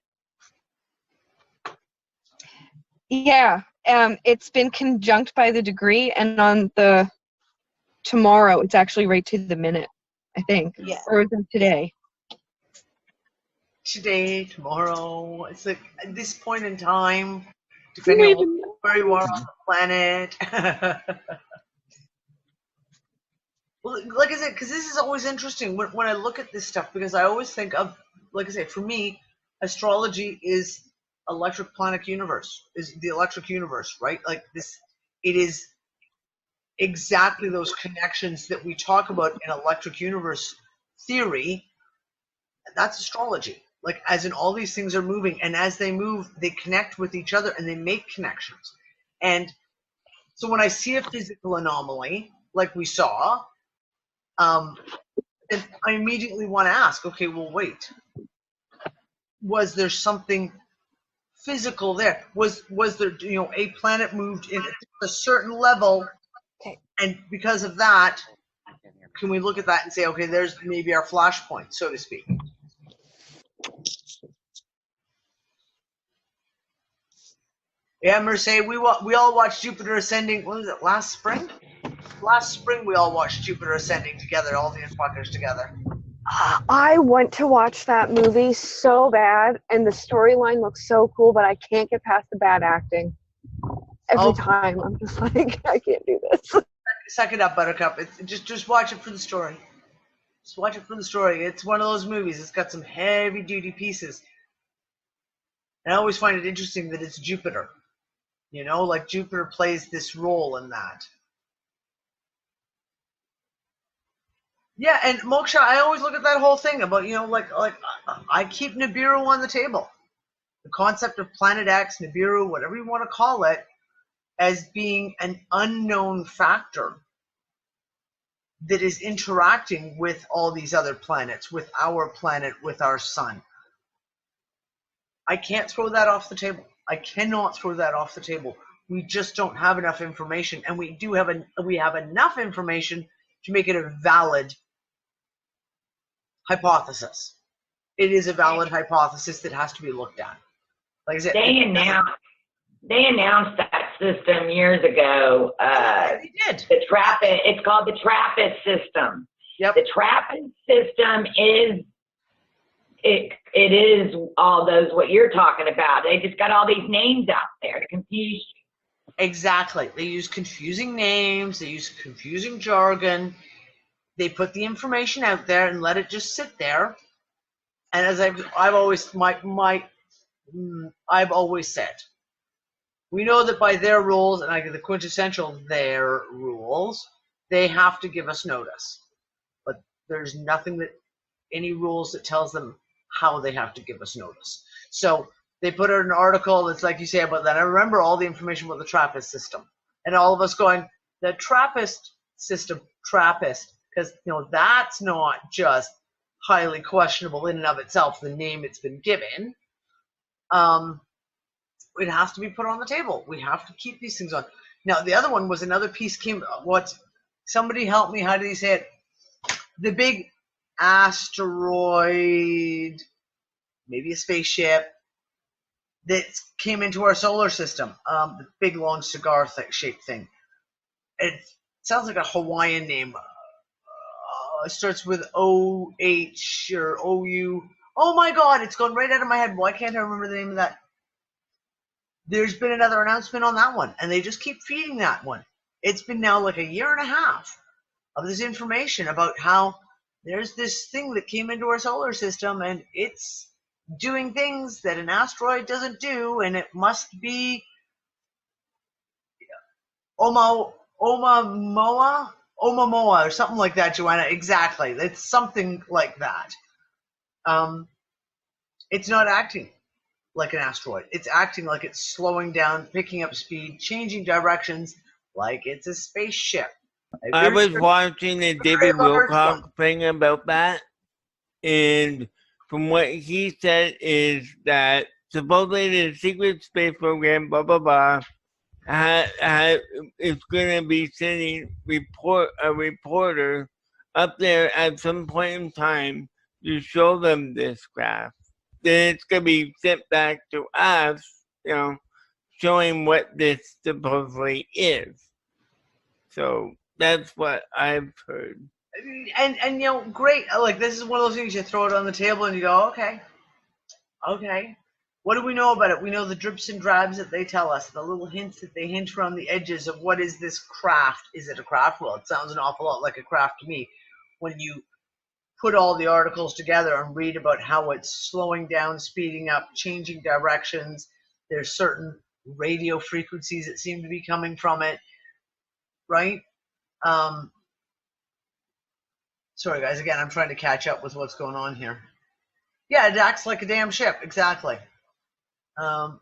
Yeah, it's been conjunct by the degree, and on the tomorrow, it's actually right to the minute, I think. Yeah. Or is it today? Today, tomorrow. It's like at this point in time, depending on where you are on the planet. Well, like I said, because this is always interesting when I look at this stuff, because I always think of, like I say, for me, astrology is electric planet universe, is the electric universe, right? Like this, it is exactly those connections that we talk about in electric universe theory. That's astrology. Like, as in all these things are moving, and as they move, they connect with each other and they make connections. And so when I see a physical anomaly, like we saw, then I immediately want to ask, okay, well, wait, was there something physical there? Was there, a planet moved in a certain level, and because of that, can we look at that and say, okay, there's maybe our flashpoint, so to speak? Yeah, Mercedes, we all watched Jupiter Ascending. What was it, last spring? Last spring we all watched Jupiter Ascending together, all the unfuckers together. I want to watch that movie so bad, and the storyline looks so cool, but I can't get past the bad acting. Every time, I'm just like, I can't do this. Suck it up, Buttercup. Just watch it for the story. Just watch it for the story. It's one of those movies. It's got some heavy-duty pieces. And I always find it interesting that it's Jupiter. Like Jupiter plays this role in that. Yeah, and Moksha, I always look at that whole thing about, like I keep Nibiru on the table. The concept of Planet X, Nibiru, whatever you want to call it, as being an unknown factor that is interacting with all these other planets, with our planet, with our sun. I can't throw that off the table. I cannot throw that off the table. We just don't have enough information, and we have enough information to make it a valid hypothesis. It is a valid hypothesis that has to be looked at. Like I said, they announced that system years ago. They did. It's called the TRAPPIST system. Yep. The TRAPPIST system is it is all those what you're talking about. They just got all these names out there to confuse you. Exactly. They use confusing names. They use confusing jargon. They put the information out there and let it just sit there. And as I've always I've always said, we know that by their rules, and the quintessential their rules, they have to give us notice. But there's nothing any rules that tells them how they have to give us notice. So they put out an article that's like you say about that. I remember all the information about the TRAPPIST system, and all of us going, the TRAPPIST system, TRAPPIST, because that's not just highly questionable in and of itself, the name it's been given. It has to be put on the table. We have to keep these things on. Now, the other one was another piece came, somebody help me, how did he say it? The big asteroid, maybe a spaceship, that came into our solar system, the big long cigar shaped thing. It sounds like a Hawaiian name. It starts with O-H or O-U. Oh my God, it's gone right out of my head. Why can't I remember the name of that? There's been another announcement on that one, and they just keep feeding that one. It's been now like a year and a half of this information about how there's this thing that came into our solar system, and it's doing things that an asteroid doesn't do, and it must be Oumuamua or something like that, Joanna. Exactly. It's something like that. It's not acting like an asteroid. It's acting like it's slowing down, picking up speed, changing directions, like it's a spaceship. I was watching the David Wilcock thing about that, and from what he said is that supposedly the secret space program, blah blah blah, is going to be sending a reporter up there at some point in time you show them this graph, then it's going to be sent back to us, you know, showing what this supposedly is. So that's what I've heard. And you know, great. Like, this is one of those things you throw it on the table and you go, okay. What do we know about it? We know the drips and drabs that they tell us, the little hints that they hint around the edges of what is this craft. Is it a craft? Well, it sounds an awful lot like a craft to me when you put all the articles together and read about how it's slowing down, speeding up, changing directions. There's certain radio frequencies that seem to be coming from it, right? Sorry, guys. Again, I'm trying to catch up with what's going on here. Yeah, it acts like a damn ship. Exactly. And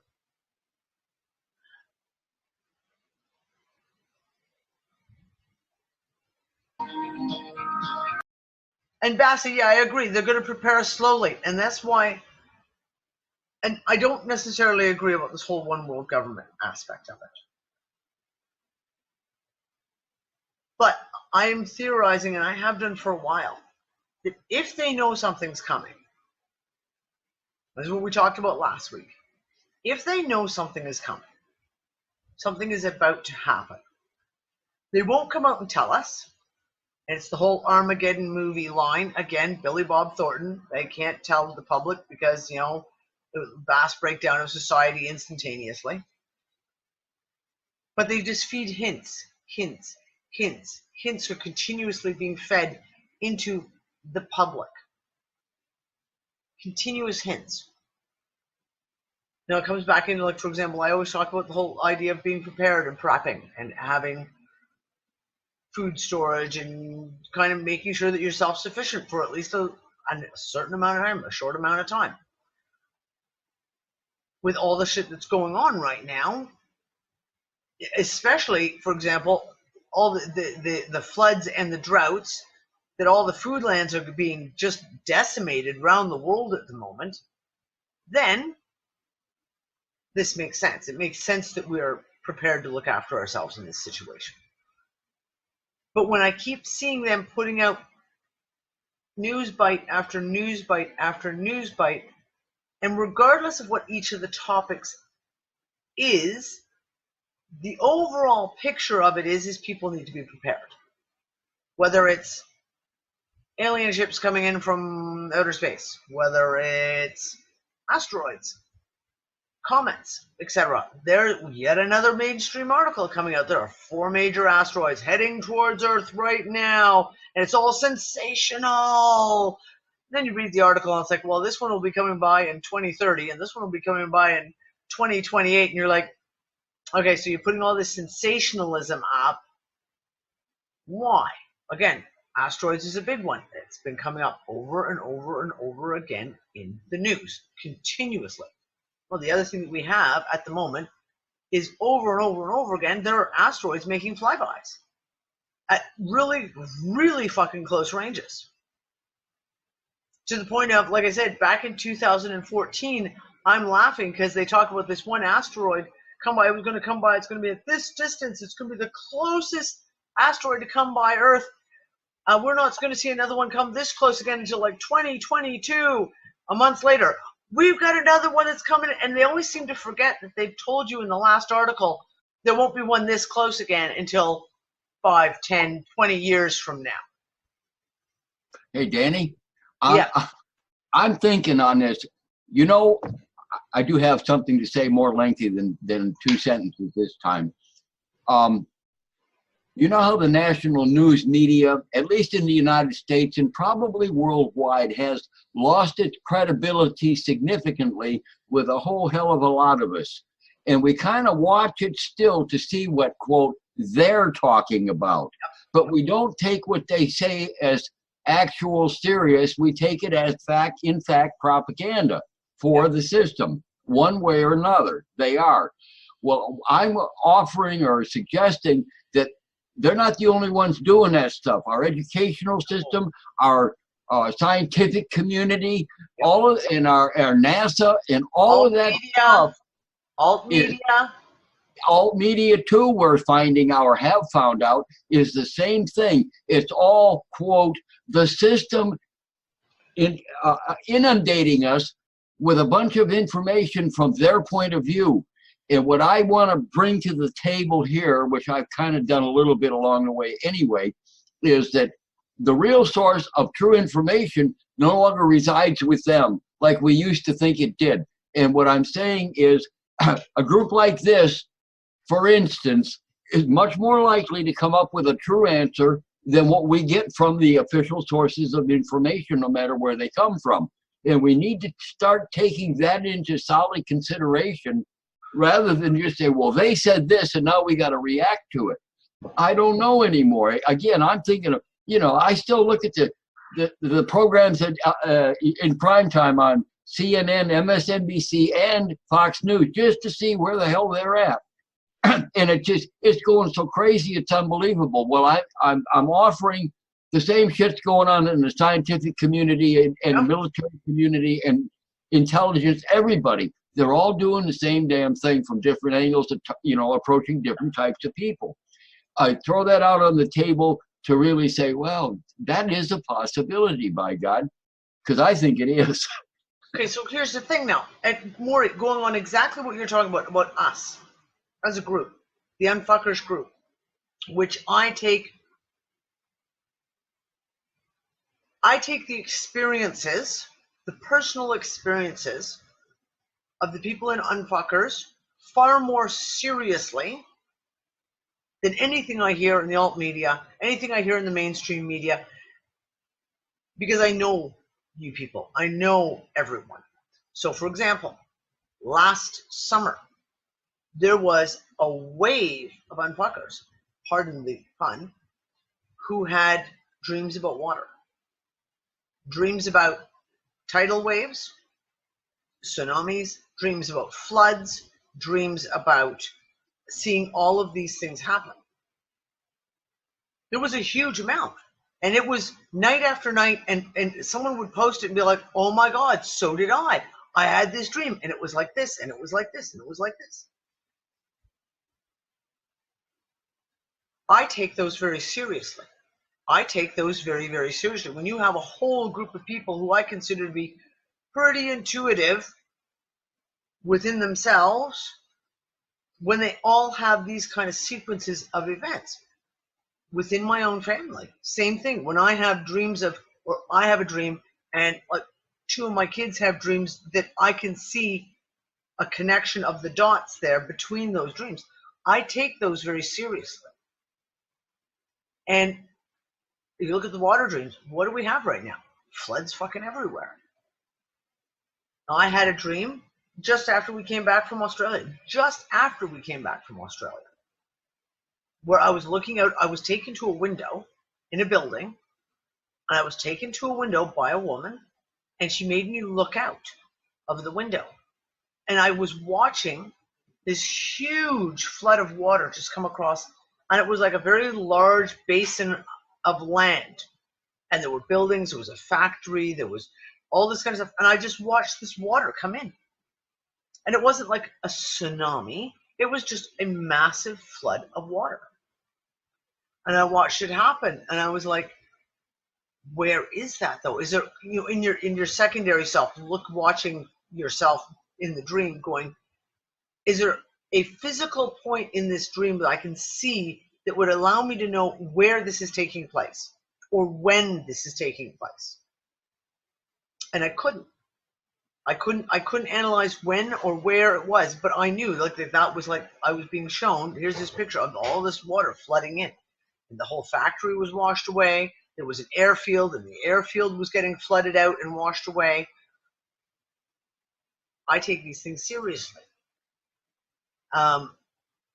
Bassie, yeah, I agree. They're going to prepare us slowly. And that's why, and I don't necessarily agree about this whole one world government aspect of it. But I am theorizing, and I have done for a while, that if they know something's coming, this is what we talked about last week. If they know something is coming, something is about to happen, they won't come out and tell us. And it's the whole Armageddon movie line. Again, Billy Bob Thornton. They can't tell the public because, you know, the vast breakdown of society instantaneously. But they just feed hints. Hints are continuously being fed into the public. Continuous hints. Now it comes back into, like, for example, I always talk about the whole idea of being prepared and prepping and having food storage and kind of making sure that you're self-sufficient for at least a certain amount of time, a short amount of time. With all the shit that's going on right now, especially, for example, all the floods and the droughts, that all the food lands are being just decimated around the world at the moment, then this makes sense. It makes sense that we're prepared to look after ourselves in this situation. But when I keep seeing them putting out news bite after news bite after news bite, and regardless of what each of the topics is, the overall picture of it is people need to be prepared. Whether it's alien ships coming in from outer space, whether it's asteroids, comets, etc. There's yet another mainstream article coming out. There are 4 major asteroids heading towards Earth right now, and it's all sensational. Then you read the article, and it's like, well, this one will be coming by in 2030, and this one will be coming by in 2028, and you're like, okay, so you're putting all this sensationalism up. Why? Again, asteroids is a big one. It's been coming up over and over and over again in the news, continuously. Well, the other thing that we have at the moment is over and over and over again, there are asteroids making flybys at really, really fucking close ranges. To the point of, like I said, back in 2014, I'm laughing because they talk about this one asteroid come by. It was going to come by. It's going to be at this distance. It's going to be the closest asteroid to come by Earth. We're not going to see another one come this close again until like 2022, a month later. We've got another one that's coming, and they always seem to forget that they've told you in the last article there won't be one this close again until 5, 10, 20 years from now. Hey, Danny. Yeah. I'm thinking on this. You know, I do have something to say more lengthy than 2 sentences this time. You know how the national news media, at least in the United States and probably worldwide, has lost its credibility significantly with a whole hell of a lot of us. And we kind of watch it still to see what, quote, they're talking about. But we don't take what they say as actual serious. We take it as in fact, propaganda for the system, one way or another. They are. Well, I'm offering or suggesting that they're not the only ones doing that stuff. Our educational system, our scientific community, all of, and our NASA, and all of that stuff. Alt media too, we're finding out or have found out, is the same thing. It's all, quote, the system inundating us with a bunch of information from their point of view. And what I want to bring to the table here, which I've kind of done a little bit along the way anyway, is that the real source of true information no longer resides with them like we used to think it did. And what I'm saying is a group like this, for instance, is much more likely to come up with a true answer than what we get from the official sources of information, no matter where they come from. And we need to start taking that into solid consideration rather than just say, well, they said this and now we got to react to it. I don't know anymore. Again, I'm thinking of, I still look at the programs that in prime time on CNN, MSNBC, and Fox News just to see where the hell they're at. And it's going so crazy, it's unbelievable. Well, I'm offering the same shit's going on in the scientific community and military community and intelligence, everybody. They're all doing the same damn thing from different angles, approaching different types of people. I throw that out on the table to really say, well, that is a possibility, by God, because I think it is. Okay, so here's the thing now, and more going on exactly what you're talking about us as a group, the Unfuckers group, which I take the experiences, the personal experiences of the people in Unfuckers far more seriously than anything I hear in the alt media, anything I hear in the mainstream media, because I know you people. I know everyone. So, for example, last summer, there was a wave of Unfuckers, pardon the pun, who had dreams about water. Dreams about tidal waves, tsunamis, dreams about floods, dreams about seeing all of these things happen. There was a huge amount. And it was night after night, and someone would post it and be like, oh my God, so did I. I had this dream, and it was like this, and it was like this, and it was like this. I take those very seriously. I take those very, very seriously. When you have a whole group of people who I consider to be pretty intuitive within themselves, when they all have these kind of sequences of events. Within my own family, same thing. When I have dreams or I have a dream, and like two of my kids have dreams that I can see a connection of the dots there between those dreams, I take those very seriously. And if you look at the water dreams, what do we have right now? Floods fucking everywhere. I had a dream just after we came back from Australia, where I was looking out. I was taken to a window in a building, and I was taken to a window by a woman, and she made me look out of the window. And I was watching this huge flood of water just come across, and it was like a very large basin of land. And there were buildings, there was a factory, there was all this kind of stuff. And I just watched this water come in. And it wasn't like a tsunami, it was just a massive flood of water. And I watched it happen, and I was like, where is that though? Is there, in your secondary self, watching yourself in the dream going, is there a physical point in this dream that I can see that would allow me to know where this is taking place or when this is taking place? And I couldn't analyze when or where it was, but I knew that was like I was being shown, here's this picture of all this water flooding in. And the whole factory was washed away. There was an airfield, and the airfield was getting flooded out and washed away. I take these things seriously.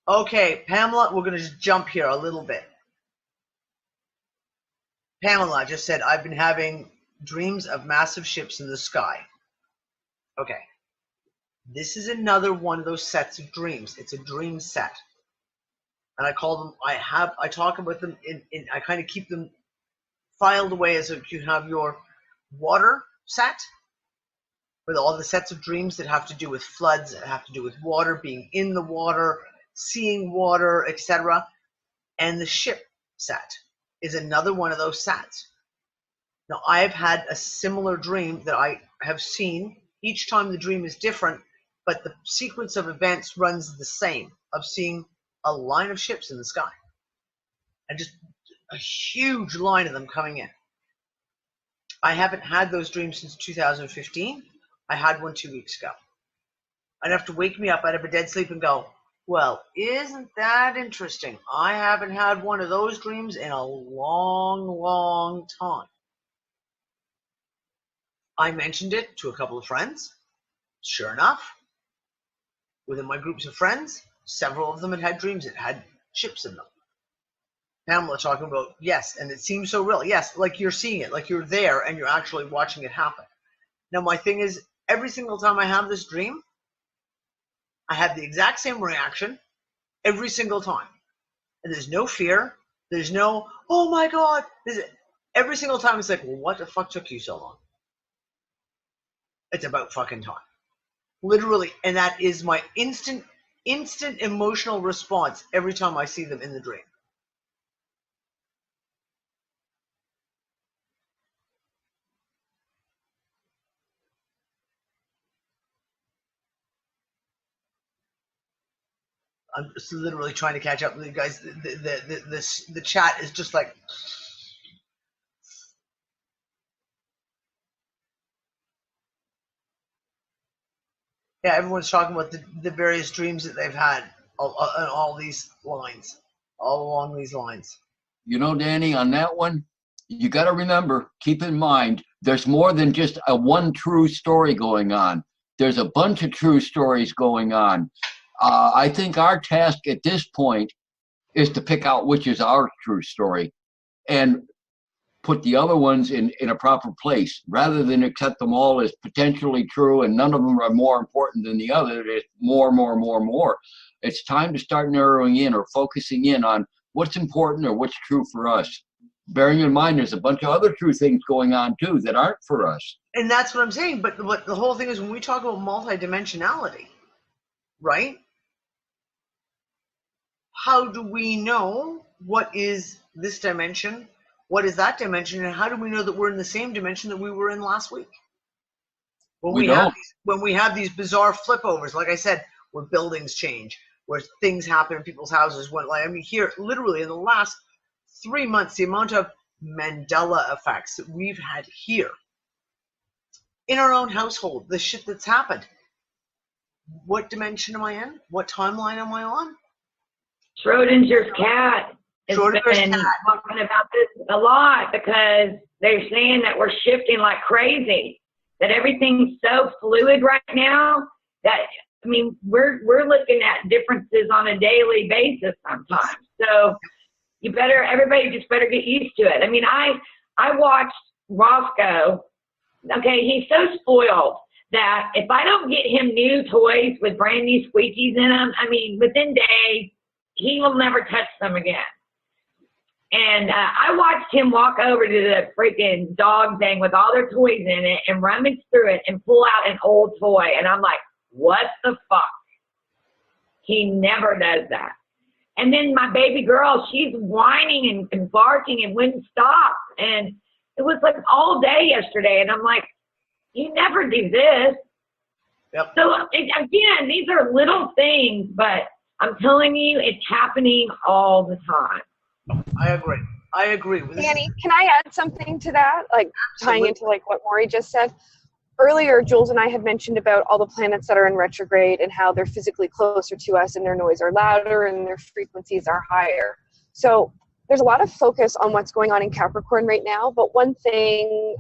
Okay, Pamela, we're going to just jump here a little bit. Pamela just said, I've been having dreams of massive ships in the sky. Okay. This is another one of those sets of dreams. It's a dream set. And I call them, I talk about them I kind of keep them filed away as if you have your water set, with all the sets of dreams that have to do with floods, that have to do with water, being in the water, seeing water, etc. And the ship set is another one of those sets. Now, I've had a similar dream that I have seen. Each time the dream is different, but the sequence of events runs the same, of seeing a line of ships in the sky. And just a huge line of them coming in. I haven't had those dreams since 2015. I had one 2 weeks ago. I'd have to wake me up out of a dead sleep and go, well, isn't that interesting? I haven't had one of those dreams in a long, long time. I mentioned it to a couple of friends. Sure enough, within my groups of friends, several of them had dreams that had ships in them. Pamela talking about, yes, and it seems so real. Yes, like you're seeing it, like you're there and you're actually watching it happen. Now, my thing is, every single time I have this dream, I have the exact same reaction every single time. And there's no fear. There's no, oh my God. Every single time it's like, well, what the fuck took you so long? It's about fucking time. Literally. And that is my instant emotional response every time I see them in the dream. I'm just literally trying to catch up with you guys. The chat is just like, yeah, everyone's talking about the various dreams that they've had on all these lines, all along these lines. You know, Danny, on that one, you got to remember, keep in mind, there's more than just a one true story going on. There's a bunch of true stories going on. I think our task at this point is to pick out which is our true story and put the other ones in a proper place, rather than accept them all as potentially true and none of them are more important than the other. It's more. It's time to start narrowing in or focusing in on what's important or what's true for us. Bearing in mind there's a bunch of other true things going on too that aren't for us. And that's what I'm saying. But the whole thing is, when we talk about multidimensionality, right? How do we know what is this dimension, what is that dimension, and how do we know that we're in the same dimension that we were in last week? When we have these bizarre flipovers, like I said, where buildings change, where things happen in people's houses. Here, literally in the last 3 months, the amount of Mandela effects that we've had here in our own household, the shit that's happened. What dimension am I in? What timeline am I on? Schrodinger's cat has been talking about this a lot, because they're saying that we're shifting like crazy, that everything's so fluid right now that, I mean, we're looking at differences on a daily basis sometimes. So everybody just better get used to it. I mean, I watched Roscoe. Okay, he's so spoiled that if I don't get him new toys with brand new squeakies in them, I mean, within days, he will never touch them again. And I watched him walk over to the freaking dog thing with all their toys in it and rummage through it and pull out an old toy. And I'm like, what the fuck? He never does that. And then my baby girl, she's whining and barking and wouldn't stop. And it was like all day yesterday. And I'm like, you never do this. Yep. So again, these are little things, but I'm telling you, it's happening all the time. I agree with Danny, can I add something to that? Like tying into like what Maury just said? Earlier, Jules and I had mentioned about all the planets that are in retrograde and how they're physically closer to us and their noise are louder and their frequencies are higher. So there's a lot of focus on what's going on in Capricorn right now, but one thing,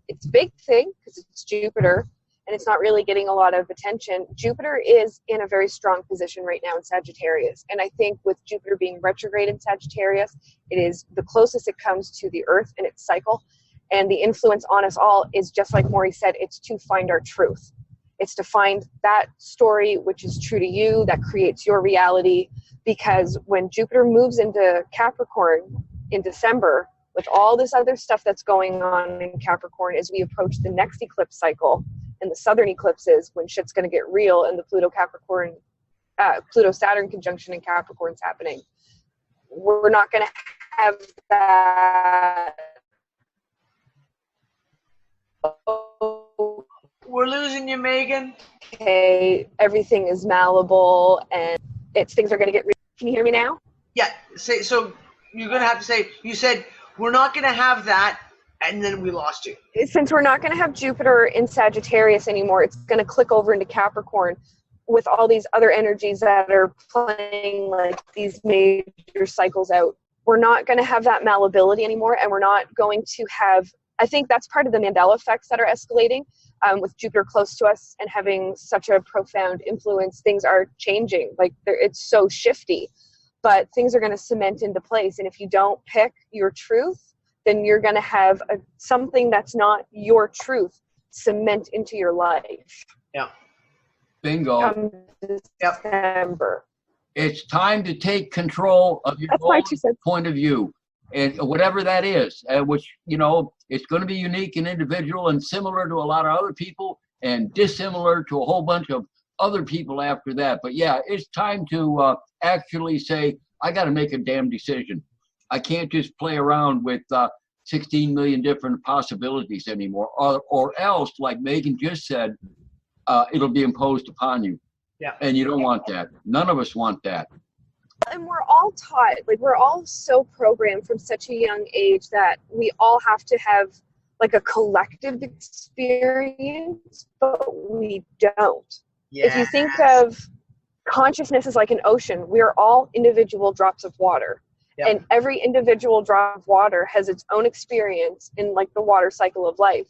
it's a big thing because it's Jupiter and it's not really getting a lot of attention. Jupiter is in a very strong position right now in Sagittarius. And I think with Jupiter being retrograde in Sagittarius, it is the closest it comes to the Earth and its cycle. And the influence on us all is just like Maury said, it's to find our truth. It's to find that story which is true to you, that creates your reality. Because when Jupiter moves into Capricorn in December, with all this other stuff that's going on in Capricorn, as we approach the next eclipse cycle and the southern eclipses, when shit's going to get real and the Pluto-Saturn conjunction in Capricorn's happening, we're not going to have that We're losing you, Megan. Okay, everything is malleable and things are going to get. Can you hear me now? Yeah. So you're gonna have to say. You said we're not gonna have that, and then we lost you. Since we're not going to have Jupiter in Sagittarius anymore, it's going to click over into Capricorn with all these other energies that are playing like these major cycles out. We're not going to have that malleability anymore, and we're not going to have, I think that's part of the Mandela effects that are escalating with Jupiter close to us and having such a profound influence. Things are changing, like it's so shifty, but things are going to cement into place. And if you don't pick your truth, then you're going to have something that's not your truth cement into your life. Yeah. Bingo. Come December. It's time to take control of your own point of view, and whatever that is, which, you know, it's going to be unique and individual and similar to a lot of other people and dissimilar to a whole bunch of other people after that. But yeah, it's time to actually say, I got to make a damn decision. I can't just play around with 16 million different possibilities anymore, or else, like Megan just said, it'll be imposed upon you. Yeah. And you don't want that. None of us want that. And we're all taught, like we're all so programmed from such a young age that we all have to have like a collective experience, but we don't. Yes. If you think of consciousness as like an ocean, we are all individual drops of water. Yep. And every individual drop of water has its own experience in like the water cycle of life.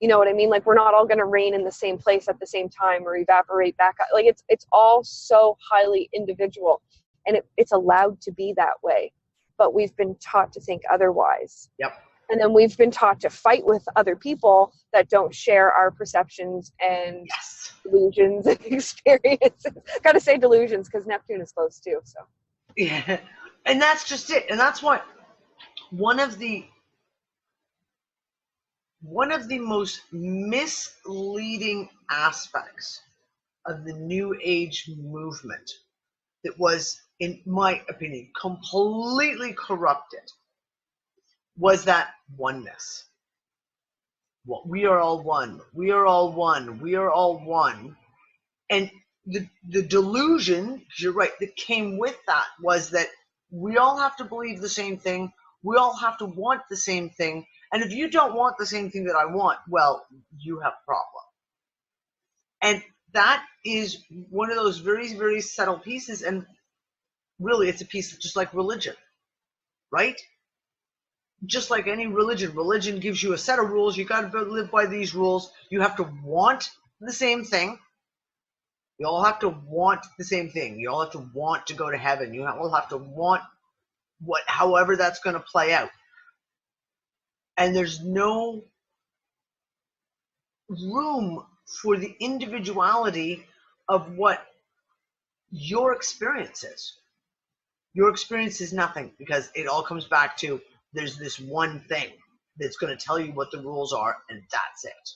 You know what I mean? Like we're not all going to rain in the same place at the same time or evaporate back. Like it's all so highly individual, and it's allowed to be that way. But we've been taught to think otherwise. Yep. And then we've been taught to fight with other people that don't share our perceptions and delusions and experiences. Got to say delusions because Neptune is close too. So. Yeah. And that's just it. And that's what one of the most misleading aspects of the New Age movement that was, in my opinion, completely corrupted was that oneness. Well, we are all one. We are all one. We are all one. And the delusion, you're right, that came with that was that we all have to believe the same thing. We all have to want the same thing. And if you don't want the same thing that I want, well, you have a problem. And that is one of those very, very subtle pieces. And really, it's a piece just like religion, right? Just like any religion. Religion gives you a set of rules. You got to live by these rules. You have to want the same thing. You all have to want the same thing. You all have to want to go to heaven. You all have to want however that's going to play out. And there's no room for the individuality of what your experience is. Your experience is nothing, because it all comes back to there's this one thing that's going to tell you what the rules are, and that's it.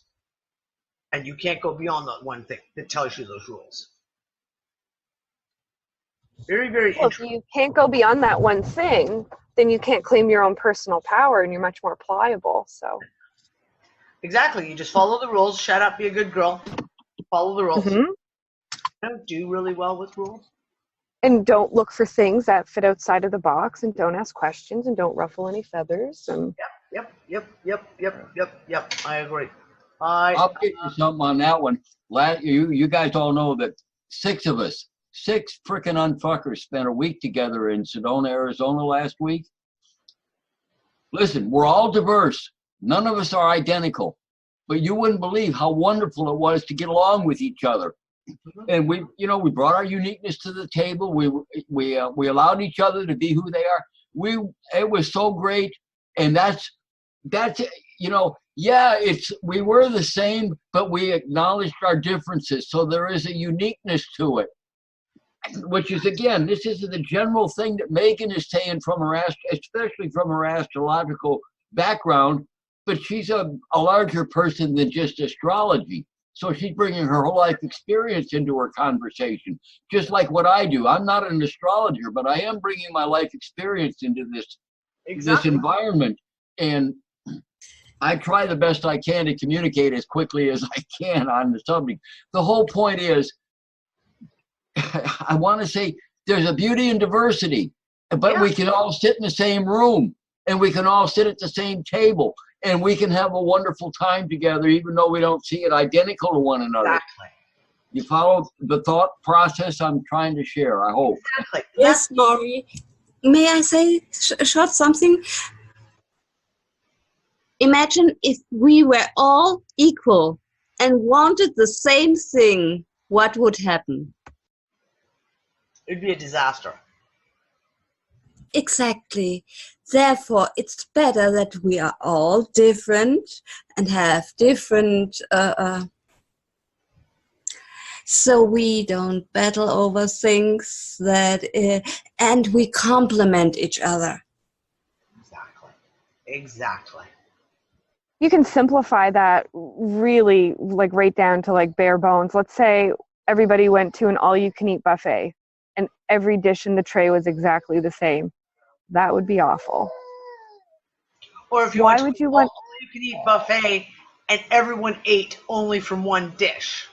And you can't go beyond that one thing that tells you those rules. Very, very interesting. If you can't go beyond that one thing, then you can't claim your own personal power, and you're much more pliable. So exactly, you just follow the rules. Shut up, be a good girl. Follow the rules. Mm-hmm. Don't do really well with rules. And don't look for things that fit outside of the box, and don't ask questions, and don't ruffle any feathers. And Yep. I agree. I'll give you something on that one. You guys all know that 6 of us, 6 frickin' unfuckers, spent a week together in Sedona, Arizona last week. Listen, we're all diverse. None of us are identical. But you wouldn't believe how wonderful it was to get along with each other. And we brought our uniqueness to the table. We allowed each other to be who they are. It was so great. And that's we were the same, but we acknowledged our differences. So there is a uniqueness to it, which is, again, this is the general thing that Megan is saying especially from her astrological background, but she's a larger person than just astrology. So she's bringing her whole life experience into her conversation, just like what I do. I'm not an astrologer, but I am bringing my life experience into this environment. And I try the best I can to communicate as quickly as I can on the subject. The whole point is, I want to say there's a beauty in diversity, but we can all sit in the same room and we can all sit at the same table and we can have a wonderful time together, even though we don't see it identical to one another. Exactly. You follow the thought process I'm trying to share, I hope. Exactly. Yes, Maury. May I say short something? Imagine if we were all equal and wanted the same thing, what would happen? It'd be a disaster. Exactly. Therefore, it's better that we are all different and have different, so we don't battle over things that, and we complement each other. Exactly. Exactly. You can simplify that really, like, right down to like bare bones. Let's say everybody went to an all-you-can-eat buffet and every dish in the tray was exactly the same. That would be awful. Or if you Why went to would you an want? all-you-can-eat buffet and everyone ate only from one dish.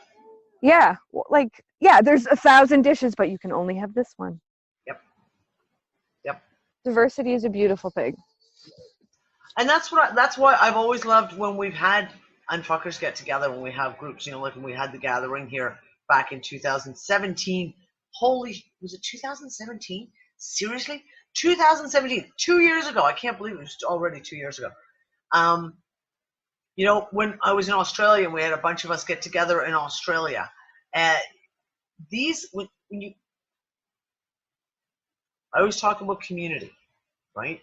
Yeah, like, yeah, there's 1,000 dishes, but you can only have this one. Yep. Yep. Diversity is a beautiful thing. And that's why I've always loved when we've had unfuckers get together, when we have groups, you know, like when we had the gathering here back in 2017. Was it 2017? Seriously? 2017, 2 years ago. I can't believe it was already 2 years ago. You know, when I was in Australia and we had a bunch of us get together in Australia, I always talk about community, right?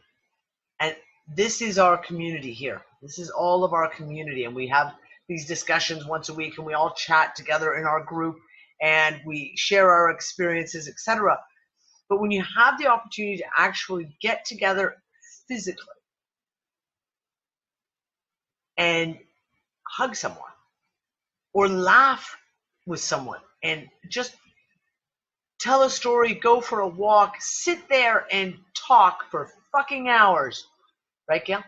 And this is our community here. This is all of our community, and we have these discussions once a week, and we all chat together in our group, and we share our experiences, etc. But when you have the opportunity to actually get together physically and hug someone or laugh with someone and just tell a story, go for a walk, sit there and talk for fucking hours, right, Gail?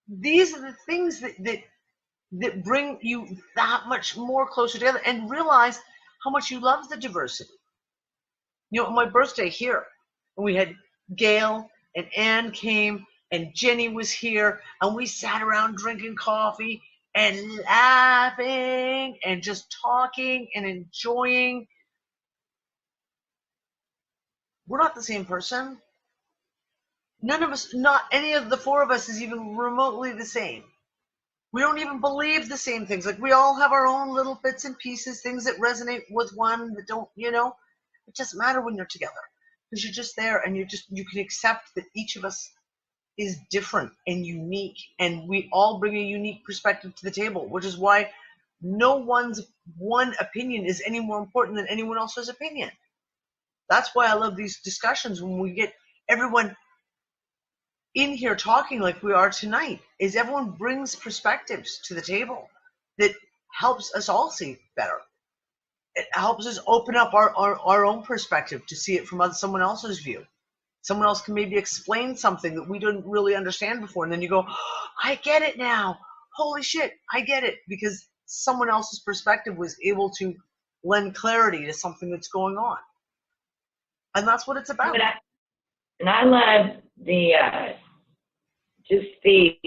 These are the things that bring you that much more closer together, and realize how much you love the diversity. You know, on my birthday here, we had Gail and Ann came, and Jenny was here, and we sat around drinking coffee and laughing and just talking and enjoying. We're not the same person. None of us, not any of the four of us, is even remotely the same. We don't even believe the same things. Like, we all have our own little bits and pieces, things that resonate with one that don't, you know. It doesn't matter when you're together, because you're just there, and you can accept that each of us is different and unique, and we all bring a unique perspective to the table, which is why no one's one opinion is any more important than anyone else's opinion. That's why I love these discussions when we get everyone in here talking like we are tonight, is everyone brings perspectives to the table that helps us all see better. It helps us open up our own perspective to see it from someone else's view. Someone else can maybe explain something that we didn't really understand before, and then you go, oh, I get it now. Holy shit, I get it, because someone else's perspective was able to lend clarity to something that's going on. And that's what it's about. And I love the just the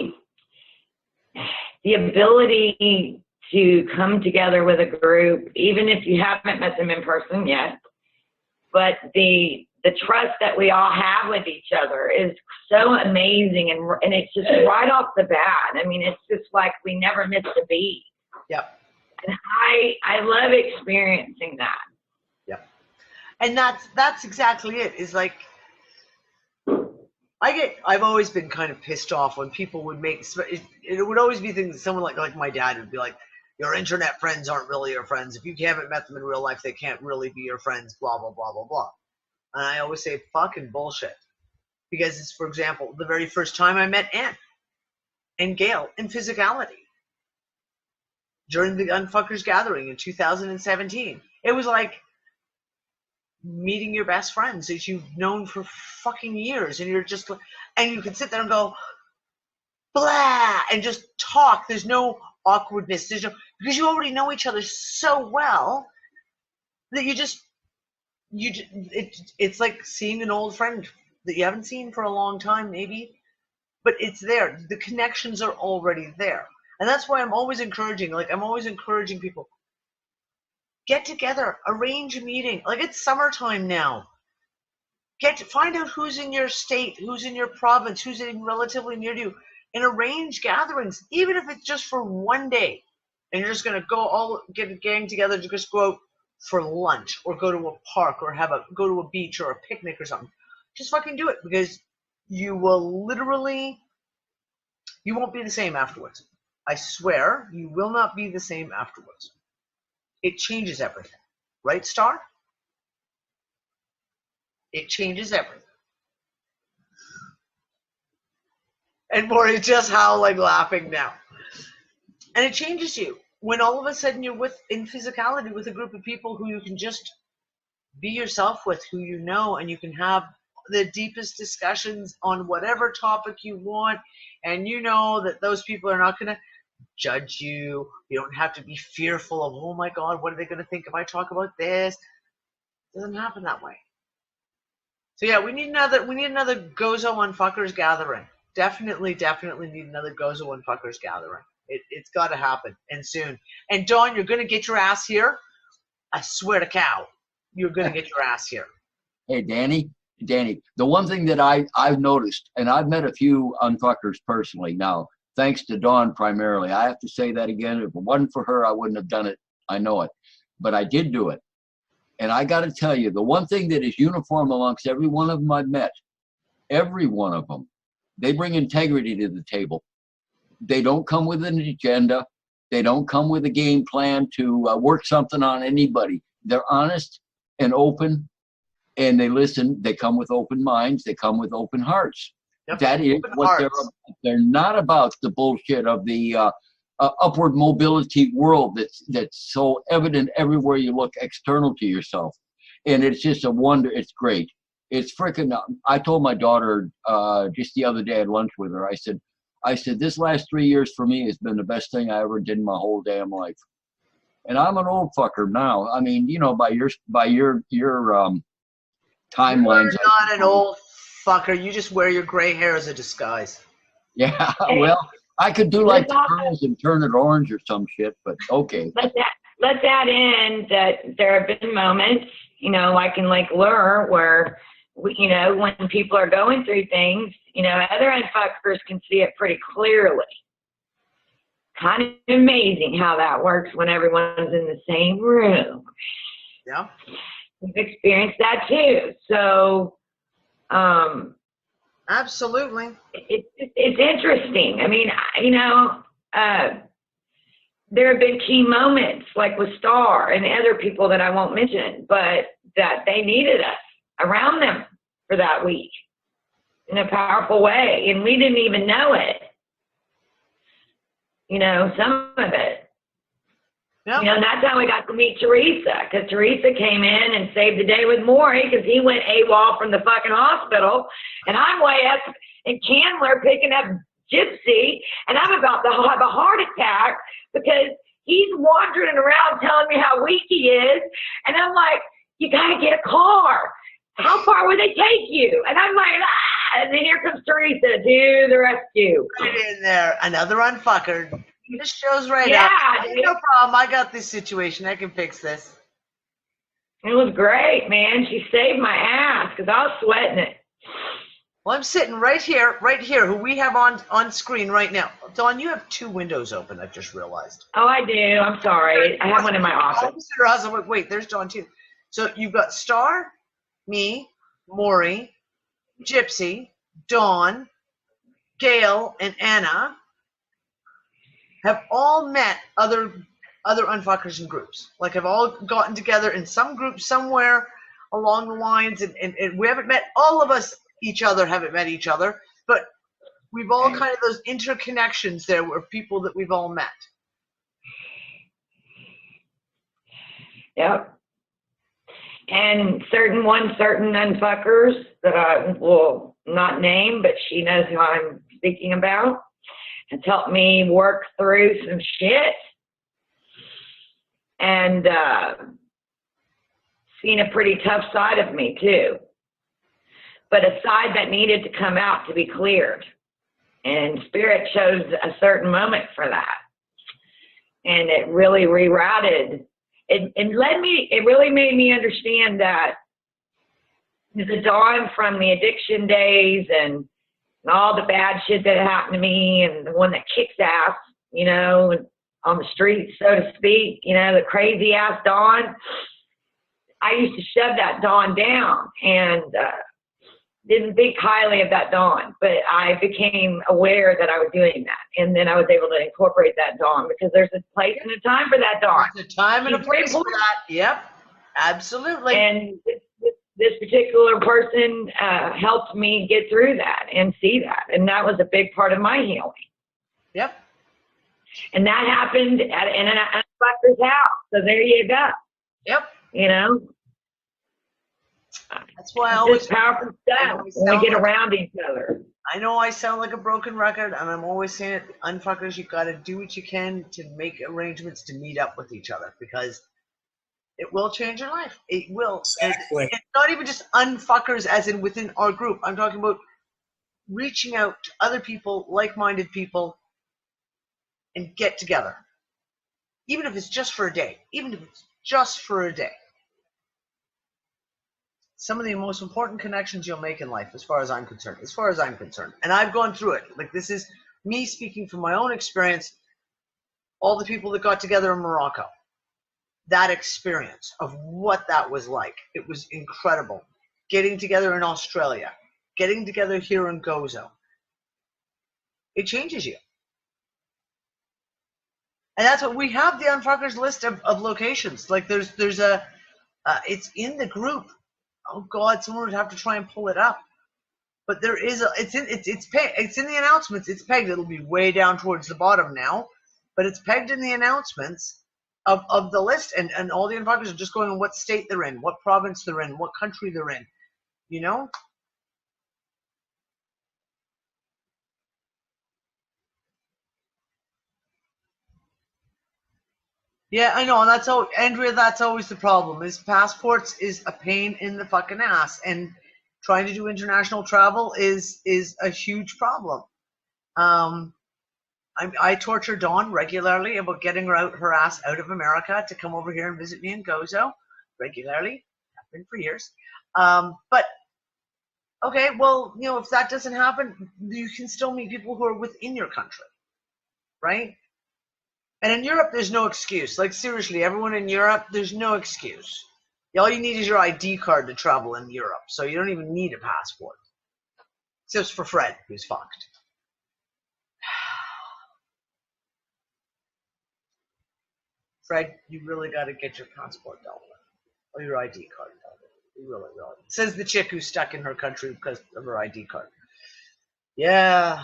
ability to come together with a group, even if you haven't met them in person yet. But the trust that we all have with each other is so amazing, and it's just right off the bat. I mean, it's just like we never missed a beat. Yep. And I love experiencing that. Yep. And that's exactly it. Is like, I've always been kind of pissed off when people would make it would always be things. Someone like my dad would be like, your internet friends aren't really your friends. If you haven't met them in real life, they can't really be your friends, blah, blah, blah, blah, blah. And I always say fucking bullshit. Because it's, for example, the very first time I met Ann and Gail in physicality during the Unfuckers gathering in 2017. It was like meeting your best friends that you've known for fucking years, and you're just, and you can sit there and go, blah, and just talk. There's no awkwardness. Because you already know each other so well that it's like seeing an old friend that you haven't seen for a long time, maybe, but it's there. The connections are already there. And that's why I'm always encouraging people, get together, arrange a meeting. Like, it's summertime now. Find out who's in your state, who's in your province, who's in relatively near to you, and arrange gatherings, even if it's just for one day. And you're just going to get a gang together to just go out for lunch or go to a park or go to a beach or a picnic or something. Just fucking do it, because you won't be the same afterwards. I swear, you will not be the same afterwards. It changes everything. Right, Star? It changes everything. And Maury's just howling, laughing now. And it changes you. When all of a sudden you're in physicality with a group of people who you can just be yourself with, who you know, and you can have the deepest discussions on whatever topic you want, and you know that those people are not going to judge you. You don't have to be fearful of, oh my God, what are they going to think if I talk about this? It doesn't happen that way. So yeah, we need another Gozo Unfuckers gathering. Definitely need another Gozo Unfuckers gathering. It's got to happen, and soon. And Dawn, you're going to get your ass here. I swear to cow, you're going to get your ass here. Hey, Danny, the one thing that I've noticed, and I've met a few unfuckers personally now, thanks to Dawn primarily. I have to say that again. If it wasn't for her, I wouldn't have done it. I know it. But I did do it. And I got to tell you, the one thing that is uniform amongst every one of them I've met, every one of them, they bring integrity to the table. They don't come with an agenda. They don't come with a game plan to work something on anybody. They're honest and open, and they listen. They come with open minds. They come with open hearts. Yep. That is Open what hearts. they're about. They're not about the bullshit of the upward mobility world that's so evident everywhere you look, external to yourself. And it's just a wonder. It's great. It's freaking. I told my daughter just the other day at lunch with her, I said, this last 3 years for me has been the best thing I ever did in my whole damn life. And I'm an old fucker now. I mean, you know, by your timelines. You're not an old fucker. You just wear your gray hair as a disguise. Yeah, well, I could do like the girls and turn it orange or some shit, but okay. Let's add in that there have been moments, you know, like in Lake Lure, where, you know, when people are going through things, you know, other unfuckers can see it pretty clearly. Kind of amazing how that works when everyone's in the same room. Yeah. We've experienced that too. So, absolutely. It's interesting. I mean, you know, there have been key moments like with Star and other people that I won't mention, but that they needed us around them for that week in a powerful way. And we didn't even know it. You know, some of it. Yep. You know, and that's how we got to meet Teresa, because Teresa came in and saved the day with Maury because he went AWOL from the fucking hospital. And I'm way up in Candler picking up Gypsy, and I'm about to have a heart attack because he's wandering around telling me how weak he is. And I'm like, you got to get a car. How far would they take you? And I'm like, ah. And then here comes Teresa to the rescue. Right in there. Another unfucker. This shows right Yeah, up. dude. No problem. I got this situation. I can fix this. It was great, man. She saved my ass because I was sweating it. Well, I'm sitting right here, who we have on screen right now. Dawn, you have 2 windows open, I've just realized. Oh, I do. I'm sorry. I have one in my office. Wait, there's Dawn too. So you've got Star, me, Maury, Gypsy, Dawn, Gail, and Anna have all met other unfuckers in groups. Like, have all gotten together in some group somewhere along the lines, and we haven't met all of us. Each other haven't met each other, but we've all kind of those interconnections there were people that we've all met. Yep. And certain unfuckers that I will not name, but she knows who I'm speaking about, It's helped me work through some shit and seen a pretty tough side of me too. But a side that needed to come out to be cleared. And Spirit chose a certain moment for that. And it really rerouted. It really made me understand that the Dawn from the addiction days and all the bad shit that happened to me, and the one that kicks ass, you know, on the streets, so to speak, you know, the crazy ass Dawn. I used to shove that Dawn down and didn't think highly of that Dawn, but I became aware that I was doing that. And then I was able to incorporate that Dawn because there's a place and a time for that Dawn. There's a time and a place for that. Yep, absolutely. And this particular person helped me get through that and see that. And that was a big part of my healing. Yep. And that happened in an unfuckers house. So there you go. Yep. You know? That's why I always It's powerful stuff when we get around each other. I know I sound like a broken record, and I'm always saying it, unfuckers, you got to do what you can to make arrangements to meet up with each other, because it will change your life. It will. Exactly. It's not even just unfuckers as in within our group. I'm talking about reaching out to other people, like-minded people, and get together. Even if it's just for a day. Even if it's just for a day. Some of the most important connections you'll make in life, as far as I'm concerned. As far as I'm concerned. And I've gone through it. Like, this is me speaking from my own experience. All the people that got together in Morocco. That experience of what that was like. It was incredible. Getting together in Australia. Getting together here in Gozo. It changes you. And that's what we have, the Unfuckers list of locations. Like there's a, it's in the group. Oh God, someone would have to try and pull it up. But there is a, it's in the announcements. It's pegged. It'll be way down towards the bottom now, but it's pegged in the announcements of the list, and all the Unfuckers are just going on what state they're in, what province they're in, what country they're in, you know? Yeah, I know, and that's how, Andrea, that's always the problem, is passports is a pain in the fucking ass, and trying to do international travel is a huge problem. I torture Dawn regularly about getting her ass out of America to come over here and visit me in Gozo regularly. I've been for years. But, okay, well, you know, if that doesn't happen, you can still meet people who are within your country, right? And in Europe, there's no excuse. Like, seriously, everyone in Europe, there's no excuse. All you need is your ID card to travel in Europe, so you don't even need a passport. Except for Fred, who's fucked. Fred, you really got to get your passport done, or your ID card done. You really. Says the chick who's stuck in her country because of her ID card. Yeah.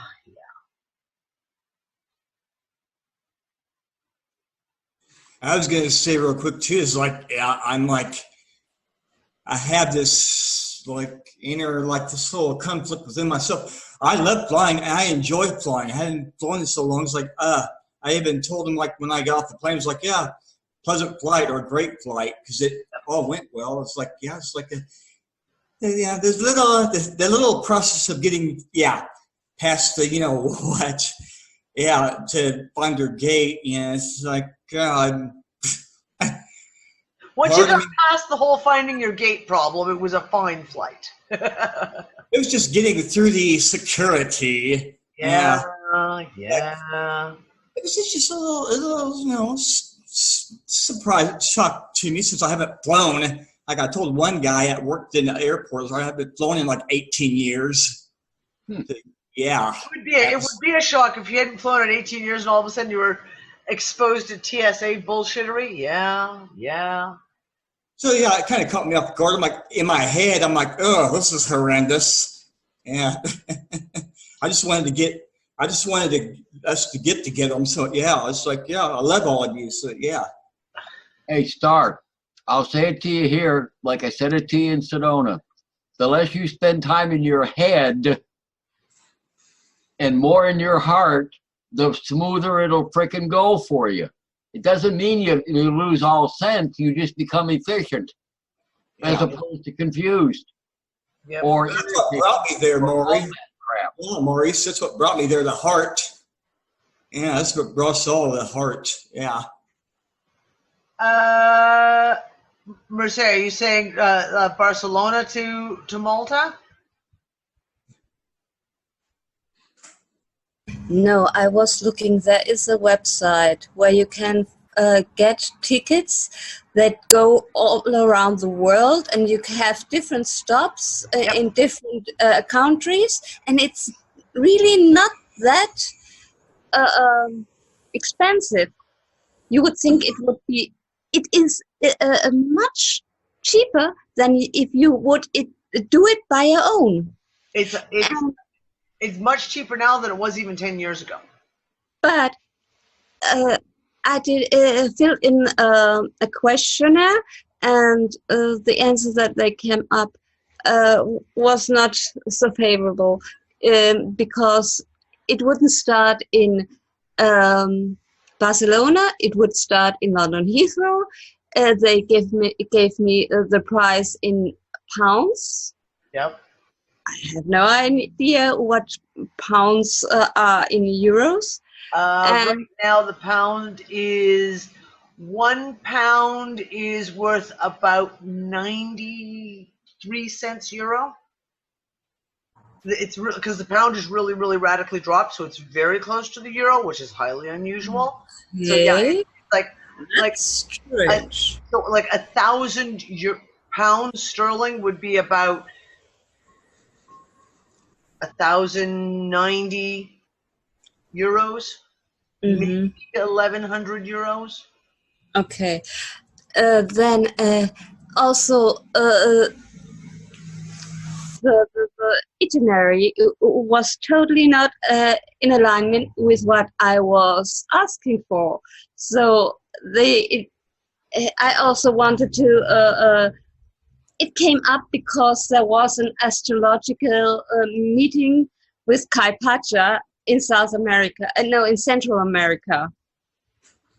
I was going to say real quick too, is like, I'm like, I have this like inner, like this little conflict within myself. I love flying. I enjoy flying. I hadn't flown in so long. It's like, I even told him, like, when I got off the plane, it was like, yeah, pleasant flight or great flight, because it all went well. It's like, yeah, it's like there's the little process of getting, past the, you know what, to find your gate. It's like, God. Once you got past the whole finding your gate problem, it was a fine flight. It was just getting through the security. Yeah. It was just a little, you know, surprise, shock to me, since I haven't flown. Like I told one guy at work in the airport, I haven't flown in like 18 years. Yeah. It would be a shock if you hadn't flown in 18 years and all of a sudden you were exposed to TSA bullshittery. Yeah. So yeah, it kind of caught me off guard. I'm like, in my head, I'm like, oh, this is horrendous. Yeah. I just wanted us to get together. So yeah, it's like, yeah, I love all of you. So yeah. Hey, Star, I'll say it to you here, like I said it to you in Sedona. The less you spend time in your head and more in your heart, the smoother it'll frickin' go for you. It doesn't mean you lose all sense. You just become efficient as opposed to confused. Yep. Or That's what brought me there, Maury. crap. Yeah, Maurice, that's what brought me there, the heart. Yeah, that's what brought us all, the heart. Yeah. Merce, are you saying Barcelona to Malta? No, I was looking. There is a website where you can get tickets that go all around the world, and you have different stops in different countries, and it's really not that expensive. You would think it would be. It is much cheaper than if you would do it by your own. It's much cheaper now than it was even 10 years ago. But I did fill in a questionnaire, and the answer that they came up was not so favorable because it wouldn't start in Barcelona. It would start in London Heathrow. They gave me the price in pounds. Yep. I have no idea what pounds are in euros. Right now, the pound is £1 is worth about 93 cents euro. It's because the pound is really, really radically dropped, so it's very close to the euro, which is highly unusual. Okay. So yeah, it's That's strange. so like 1,000 pounds sterling would be about 1,090 euros, maybe 1,100 euros. Okay. Then also the itinerary was totally not in alignment with what I was asking for. So I also wanted to. It came up because there was an astrological meeting with Kai Pacha in South America, in Central America,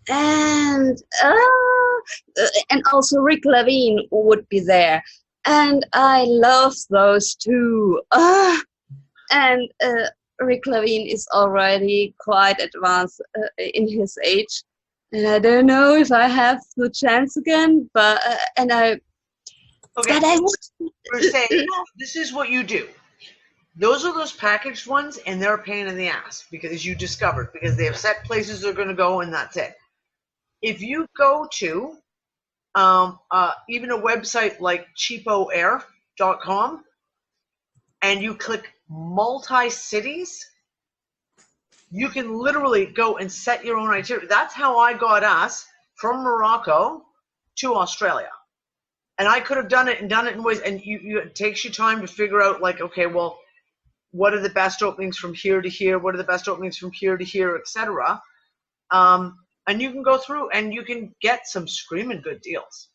and also Rick Levine would be there, and I love those two. And Rick Levine is already quite advanced in his age, and I don't know if I have the chance again, but Okay, but I would. we're saying this is what you do. Those are those packaged ones, and they're a pain in the ass because you discovered because they have set places they're going to go, and that's it. If you go to even a website like cheapoair.com and you click multi-cities, you can literally go and set your own itinerary. That's how I got us from Morocco to Australia. And I could have done it in ways, and it takes you time to figure out, like, okay, well, what are the best openings from here to here? What are the best openings from here to here, etc. And you can go through and you can get some screaming good deals.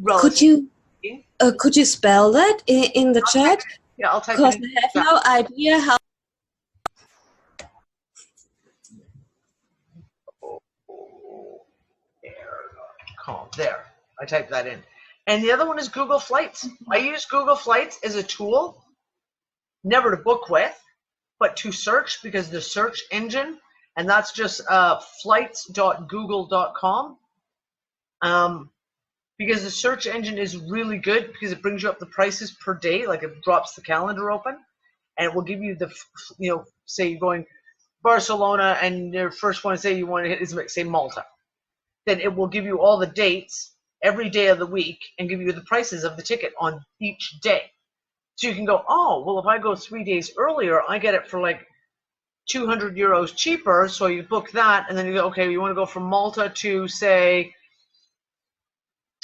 Could you spell that in the chat? Yeah, I'll type it Because in. I have no idea how. There, I typed that in. And the other one is Google Flights. I use Google Flights as a tool, never to book with, but to search, because the search engine, and that's just flights.google.com. Because the search engine is really good because it brings you up the prices per day, like it drops the calendar open, and it will give you the, say you're going Barcelona and your first one, say you want to hit is, say, Malta. Then it will give you all the dates every day of the week and give you the prices of the ticket on each day. So you can go, oh, well, if I go 3 days earlier, I get it for like 200 euros cheaper. So you book that, and then you go, okay, you want to go from Malta to, say,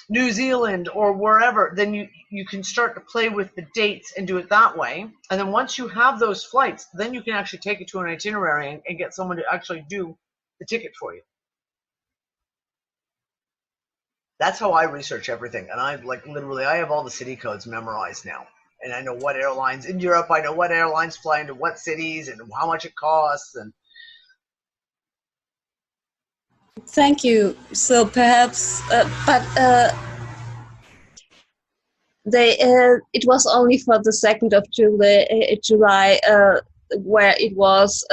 New Zealand or wherever. Then you can start to play with the dates and do it that way. And then once you have those flights, then you can actually take it to an itinerary and get someone to actually do the ticket for you. That's how I research everything, and I have all the city codes memorized now, and I know what airlines in Europe. I know what airlines fly into what cities and how much it costs, and Thank you. So perhaps, it was only for the 2nd of July, where it was.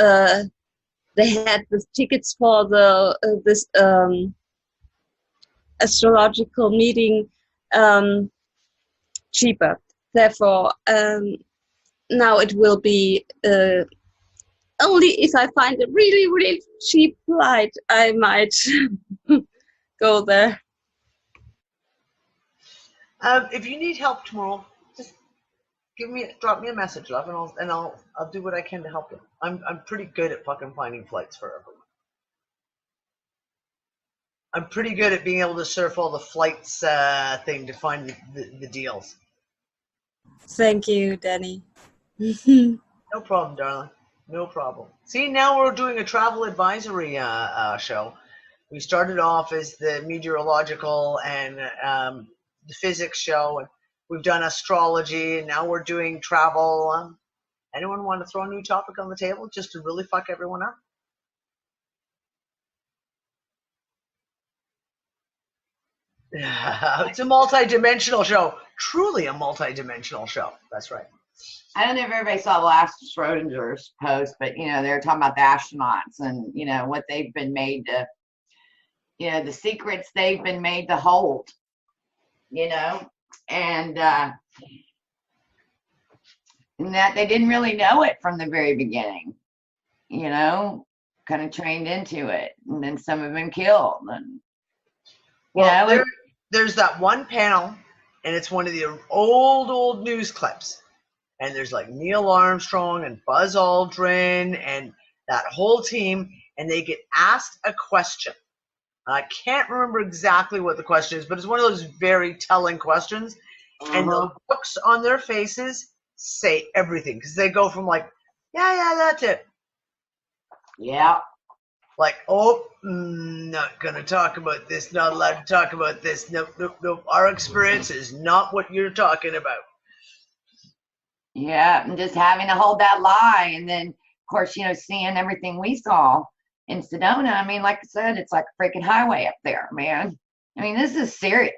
They had the tickets for this astrological meeting cheaper. Therefore, now it will be only if I find a really, really cheap flight, I might go there. If you need help tomorrow, just drop me a message, love, and I'll do what I can to help you. I'm pretty good at fucking finding flights for everyone. I'm pretty good at being able to surf all the flights thing to find the deals. Thank you, Danny. No problem, darling. No problem. See, now we're doing a travel advisory show. We started off as the meteorological and the physics show, and we've done astrology, and now we're doing travel. Anyone want to throw a new topic on the table just to really fuck everyone up? It's a multi-dimensional show. Truly a multi-dimensional show. That's right. I don't know if everybody saw the last Schrodinger's post, but, you know, they were talking about the astronauts and, you know, what they've been made to, you know, the secrets they've been made to hold, you know, and that they didn't really know it from the very beginning, you know, kind of trained into it. And then some have been killed. And, you know, there's that one panel, and it's one of the old news clips. And there's like Neil Armstrong and Buzz Aldrin and that whole team, and they get asked a question. I can't remember exactly what the question is, but it's one of those very telling questions. And the looks on their faces say everything, because they go from like, yeah, that's it. Yeah. Like, oh, not going to talk about this, not allowed to talk about this. Nope. Our experience is not what you're talking about. Yeah, and just having to hold that lie. And then, of course, you know, seeing everything we saw in Sedona. I mean, like I said, it's like a freaking highway up there, man. I mean, this is serious.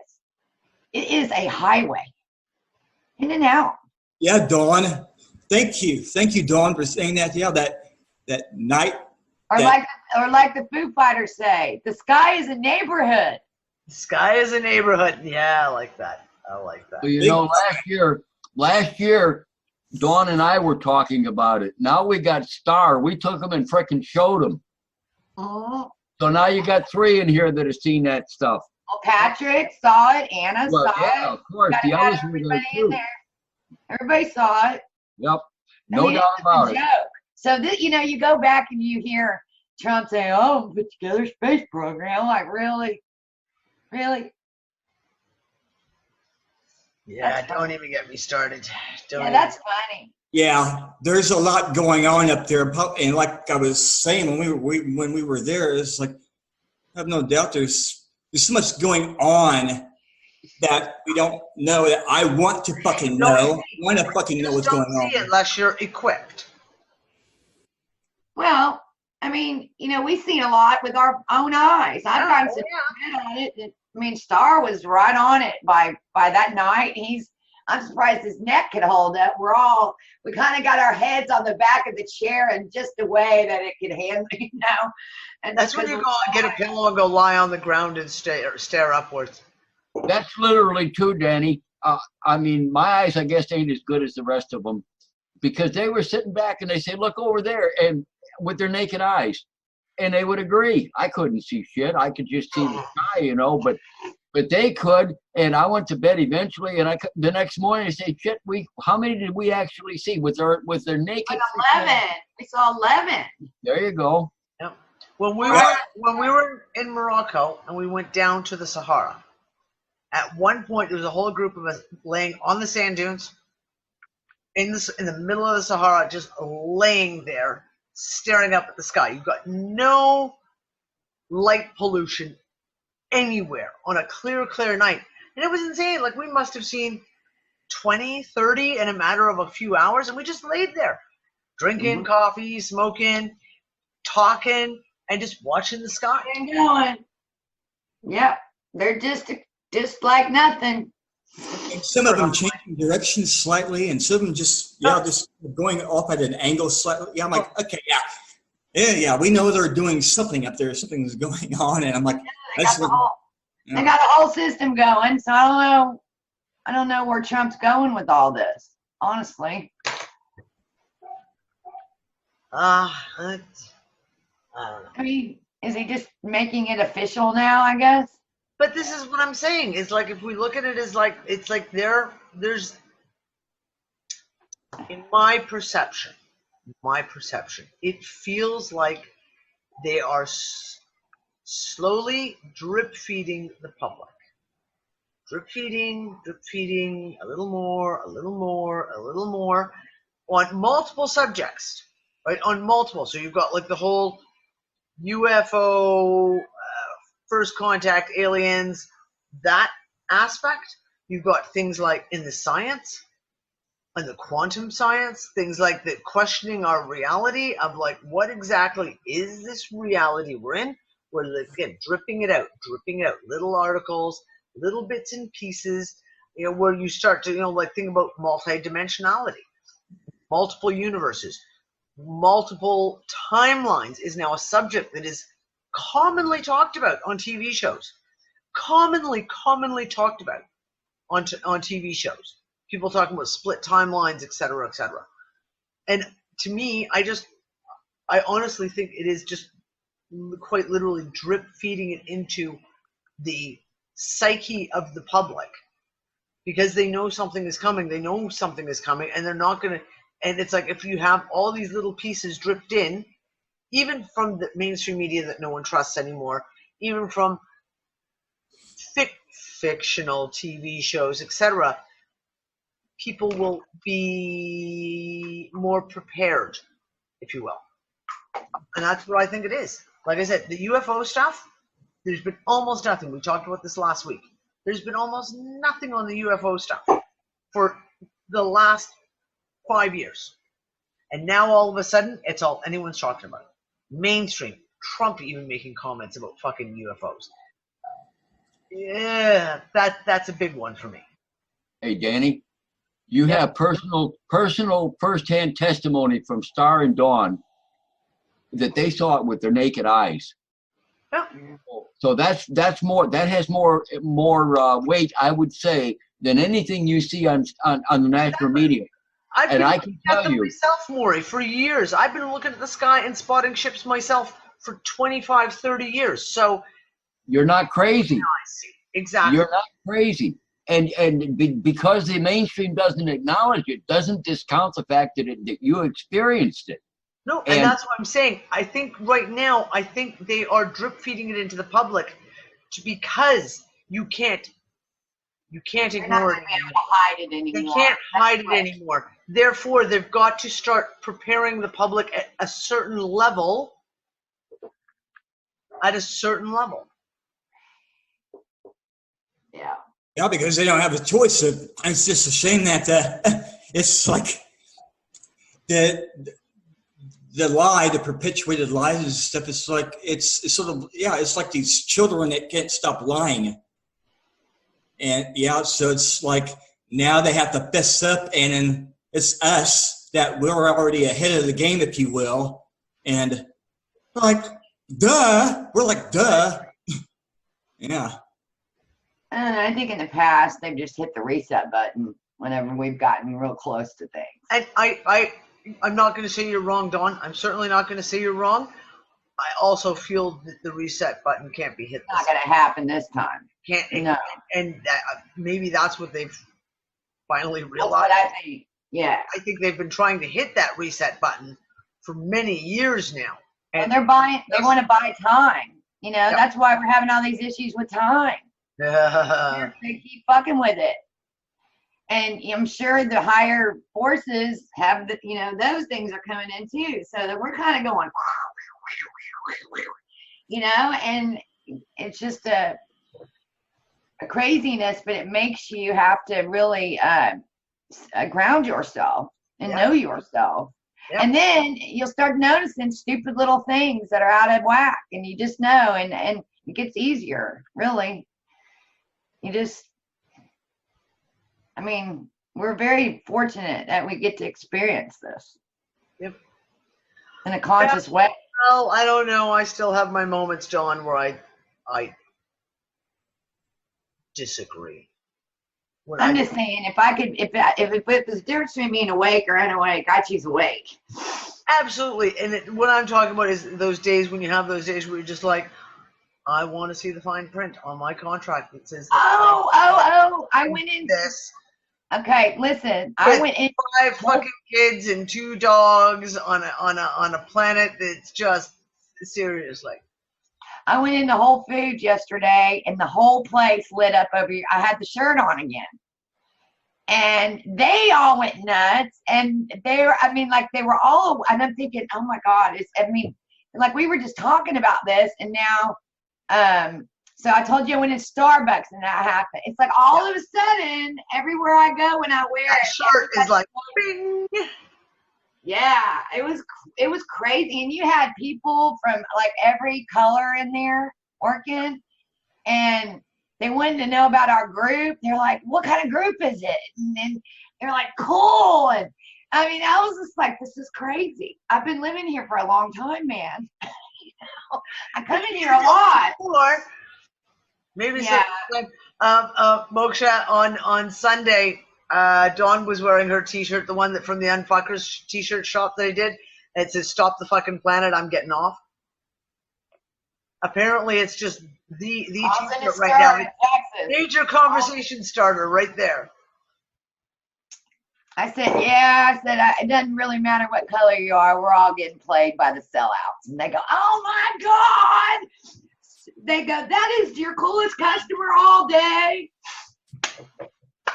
It is a highway. In and out. Yeah, Dawn. Thank you, Dawn, for saying that. Yeah, that night. Or like the Foo Fighters say, the sky is a neighborhood. The sky is a neighborhood. Yeah, I like that. Well, you know, last year, Dawn and I were talking about it. Now we got Star. We took them and frickin' showed them. Oh. So now you got 3 in here that have seen that stuff. Well, Patrick saw it. Anna saw it. Yeah, of course. The others were there too. Everybody saw it. Yep. No doubt about it. Joke. So you know, you go back and you hear Trump say, "Oh, put together a space program." I'm like, really? Yeah, don't even get me started. That's funny. Yeah, there's a lot going on up there, and like I was saying when we were there, it's like I have no doubt there's so much going on that we don't know. That I want to fucking know. I want to fucking know what's going on. Don't see it unless you're equipped. Well, I mean, you know, we've seen a lot with our own eyes. I've gotten some good on it. I mean, Star was right on it by that night. I'm surprised his neck could hold up. We kind of got our heads on the back of the chair in just a way that it could handle, you know. And that's when you go and get a pillow and go lie on the ground and stare upwards. That's literally true, Danny. I mean, my eyes, I guess, ain't as good as the rest of them, because they were sitting back and they say, "Look over there," and with their naked eyes, and they would agree. I couldn't see shit. I could just see the sky, you know, but they could. And I went to bed eventually, and the next morning I say, "Shit, how many did we actually see with their naked?" 11. We saw 11. There you go. Yep. When we were in Morocco and we went down to the Sahara, at one point there was a whole group of us laying on the sand dunes in the middle of the Sahara, just laying there, staring up at the sky. You've got no light pollution anywhere on a clear night. And it was insane. Like, we must have seen 20, 30 in a matter of a few hours, and we just laid there, drinking coffee, smoking, talking, and just watching the sky. And going. Yep. They're just like nothing. And some of them changing direction slightly, and some of them just going off at an angle slightly. Yeah, I'm like, okay, yeah, we know they're doing something up there. Something's going on, and I'm like, they got the whole system going. So I don't know where Trump's going with all this, honestly. I don't know. I mean, is he just making it official now, I guess? But this is what I'm saying. Is like, if we look at it as like, it's like there's, in my perception, it feels like they are slowly drip feeding the public. Drip feeding, a little more, on multiple subjects, right? On multiple. So you've got like the whole UFO, first contact, aliens, that aspect. You've got things like in the science and the quantum science, things like the questioning our reality of like, what exactly is this reality we're in? We're again dripping it out, little articles, little bits and pieces, where you start to, like think about multidimensionality, multiple universes, multiple timelines is now a subject that is commonly talked about on TV shows. Commonly talked about on TV shows. People talking about split timelines, etc., etc. And to me, I honestly think it is just quite literally drip feeding it into the psyche of the public, because they know something is coming. And they're not going to. And it's like, if you have all these little pieces dripped in, even from the mainstream media that no one trusts anymore, even from fictional TV shows, etc., people will be more prepared, if you will. And that's what I think it is. Like I said, the UFO stuff, there's been almost nothing. We talked about this last week. There's been almost nothing on the UFO stuff for the last 5 years. And now all of a sudden, it's all anyone's talking about. Mainstream, Trump even making comments about fucking UFOs. Yeah, that's a big one for me. Hey, Danny, you have personal firsthand testimony from Star and Dawn that they saw it with their naked eyes. Yeah. So that has more weight, I would say, than anything you see on the national media. I can tell you myself, Maury, for years. I've been looking at the sky and spotting ships myself for 25, 30 years. So you're not crazy. Exactly. You're not crazy. And because the mainstream doesn't acknowledge it, doesn't discount the fact that you experienced it. No, and that's what I'm saying. I think right now, they are drip feeding it into the public because you can't ignore it. Hide it anymore. They can't hide it anymore. Therefore, they've got to start preparing the public at a certain level. Yeah. Yeah, because they don't have a choice. It's just a shame that it's like the lie, the perpetuated lies and stuff. It's like it's sort of it's like these children that can't stop lying. And so it's like now they have to fess up, and then it's us that we're already ahead of the game, if you will. And like, duh. We're like, duh. Yeah. I don't know, I think in the past they've just hit the reset button whenever we've gotten real close to things. And I'm not going to say you're wrong, Dawn. I'm certainly not going to say you're wrong. I also feel that the reset button can't be hit. It's not going to happen this time. No. And maybe that's what they've finally realized. That's what I think. Yeah. I think they've been trying to hit that reset button for many years now. And they want to buy time. That's why we're having all these issues with time. They keep fucking with it. And I'm sure the higher forces have those things are coming in too. So that we're kind of going, and it's just a craziness, but it makes you have to really ground yourself and know yourself. Yep. And then you'll start noticing stupid little things that are out of whack, and you just know, and it gets easier, really. You just, I mean, we're very fortunate that we get to experience this. Yep. In a conscious way. Well, I don't know. I still have my moments, John, where I disagree. I'm just saying, if it was the difference between being awake or unawake, I choose awake. Absolutely. And what I'm talking about is those days when you have those days where you're just like, I want to see the fine print on my contract that says that I went in this. Okay, listen. I went in 5 fucking kids and 2 dogs on a planet that's just seriously. I went into Whole Foods yesterday, and the whole place lit up over here. I had the shirt on again, and they all went nuts. And they were all. And I'm thinking, oh my God! Like we were just talking about this, and now, so I told you I went in Starbucks, and that happened. It's like all of a sudden, everywhere I go, when I wear that shirt is like, bing. Yeah, it was crazy, and you had people from like every color in there working, and they wanted to know about our group. They're like, "What kind of group is it?" And then they're like, "Cool." And I mean, I was just like, "This is crazy." I've been living here for a long time, man. I come in here a lot. Or maybe yeah. Moksha on Sunday. Dawn was wearing her T-shirt, the one that from the Unfuckers T-shirt shop that I did. It says "Stop the fucking planet, I'm getting off." Apparently, it's just the T-shirt right now. Major conversation starter right there. I said, yeah. I said, it doesn't really matter what color you are. We're all getting played by the sellouts. And they go, oh my God. They go, that is your coolest customer all day.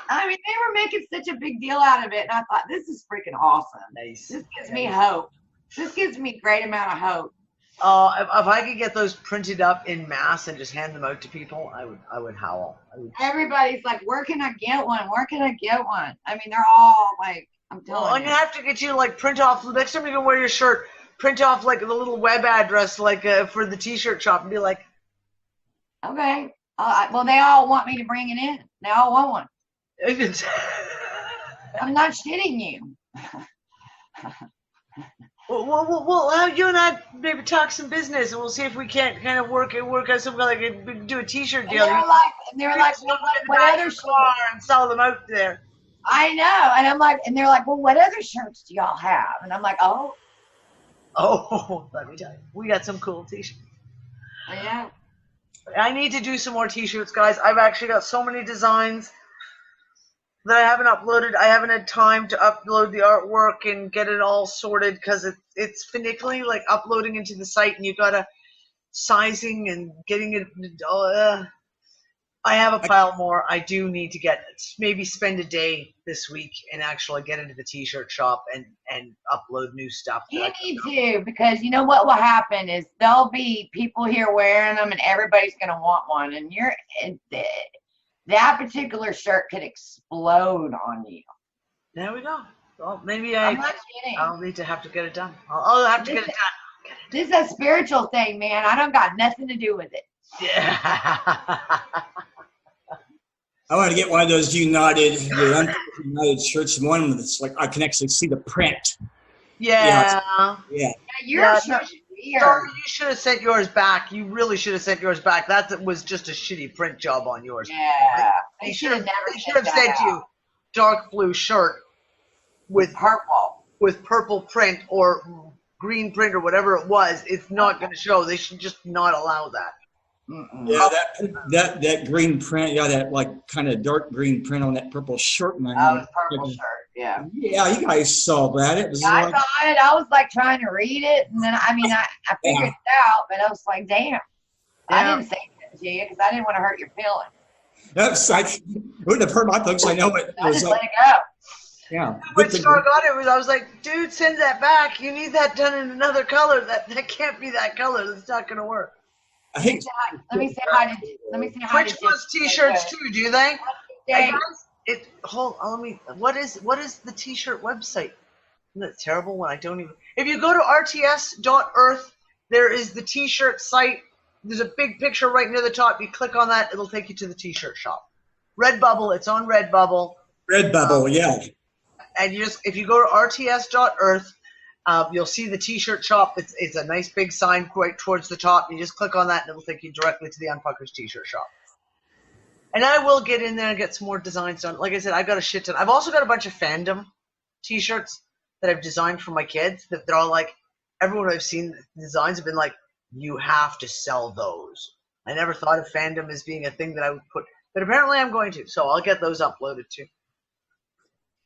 I mean, they were making such a big deal out of it. And I thought, this is freaking awesome. Nice. This gives me hope. This gives me a great amount of hope. If I could get those printed up in mass and just hand them out to people, I would howl. Everybody's like, where can I get one? Where can I get one? I mean, they're all like, I'm telling you. And you have to get you like print off, next time you can wear your shirt, print off like the little web address like for the T-shirt shop and be like, okay. Well, they all want me to bring it in. They all want one. I'm not shitting you. Well, you and I maybe talk some business, and we'll see if we can't kind of work out something like do a T-shirt deal. And they're like, what other shirts? And sell them out there. I know, and I'm like, and they're like, well, what other shirts do y'all have? And I'm like, oh, let me tell you, we got some cool T-shirts. Oh, yeah. I need to do some more T-shirts, guys. I've actually got so many designs that I haven't uploaded. I haven't had time to upload the artwork and get it all sorted because it's finicky, like uploading into the site, and you gotta sizing and getting it. I have a pile more. I do need to maybe spend a day this week and actually get into the T-shirt shop and upload new stuff. You need to, because you know what will happen is there'll be people here wearing them, and everybody's gonna want one, and that particular shirt could explode on you. There we go. Well, maybe I'm not kidding. I'll need to have to get it done. I'll have to get it done. This is a spiritual thing, man. I don't got nothing to do with it. Yeah. I want to get one of those United shirts. One that's like I can actually see the print. Yeah. Your shirt. Sorry, you should have sent yours back. You really should have sent yours back. That was just a shitty print job on yours. Yeah. They should have sent you dark blue shirt with purple print or green print or whatever it was. It's not going to show. They should just not allow that. Yeah, that green print, that like kind of dark green print on that purple shirt, man. Oh, purple shirt, yeah. Yeah, you guys saw that. It was I saw it. I was like trying to read it, and then I figured it out, but I was like, damn. I didn't say that to you because I didn't want to hurt your feelings. That's like it wouldn't have hurt my feelings. I know, but I just let it go. Yeah. When Star got it, I was like, dude, send that back. You need that done in another color. That can't be that color. That's not going to work. Let me say hi to Which one's T-shirts too? Do they? What is the T-shirt website? Isn't that terrible when I don't even... If you go to rts.earth, there is the t-shirt site. There's a big picture right near the top. You click on that, it'll take you to the t-shirt shop. Redbubble, it's on Redbubble. Redbubble, yeah. And you just, if you go to rts.earth, you'll see the t-shirt shop. It's a nice big sign right towards the top. You just click on that and it'll take you directly to the Unfuckers t-shirt shop. And I will get in there and get some more designs done. Like I said, I've got a shit ton. I've also got a bunch of fandom t-shirts that I've designed for my kids that they're all like, everyone I've seen the designs have been like, you have to sell those. I never thought of fandom as being a thing that I would put, but apparently I'm going to. So I'll get those uploaded too.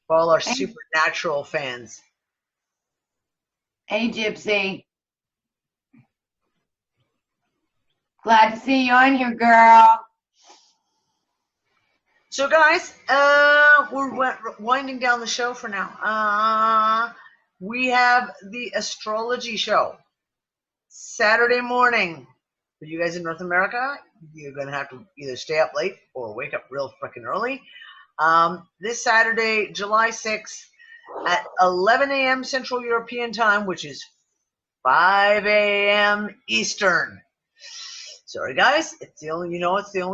For all our supernatural fans. Hey, Gypsy. Glad to see you on here, girl. So guys, we're winding down the show for now. We have the astrology show Saturday morning. For you guys in North America, you're going to have to either stay up late or wake up real freaking early. This Saturday, July 6th at 11 a.m. Central European Time, which is 5 a.m. Eastern. Sorry, guys. It's the only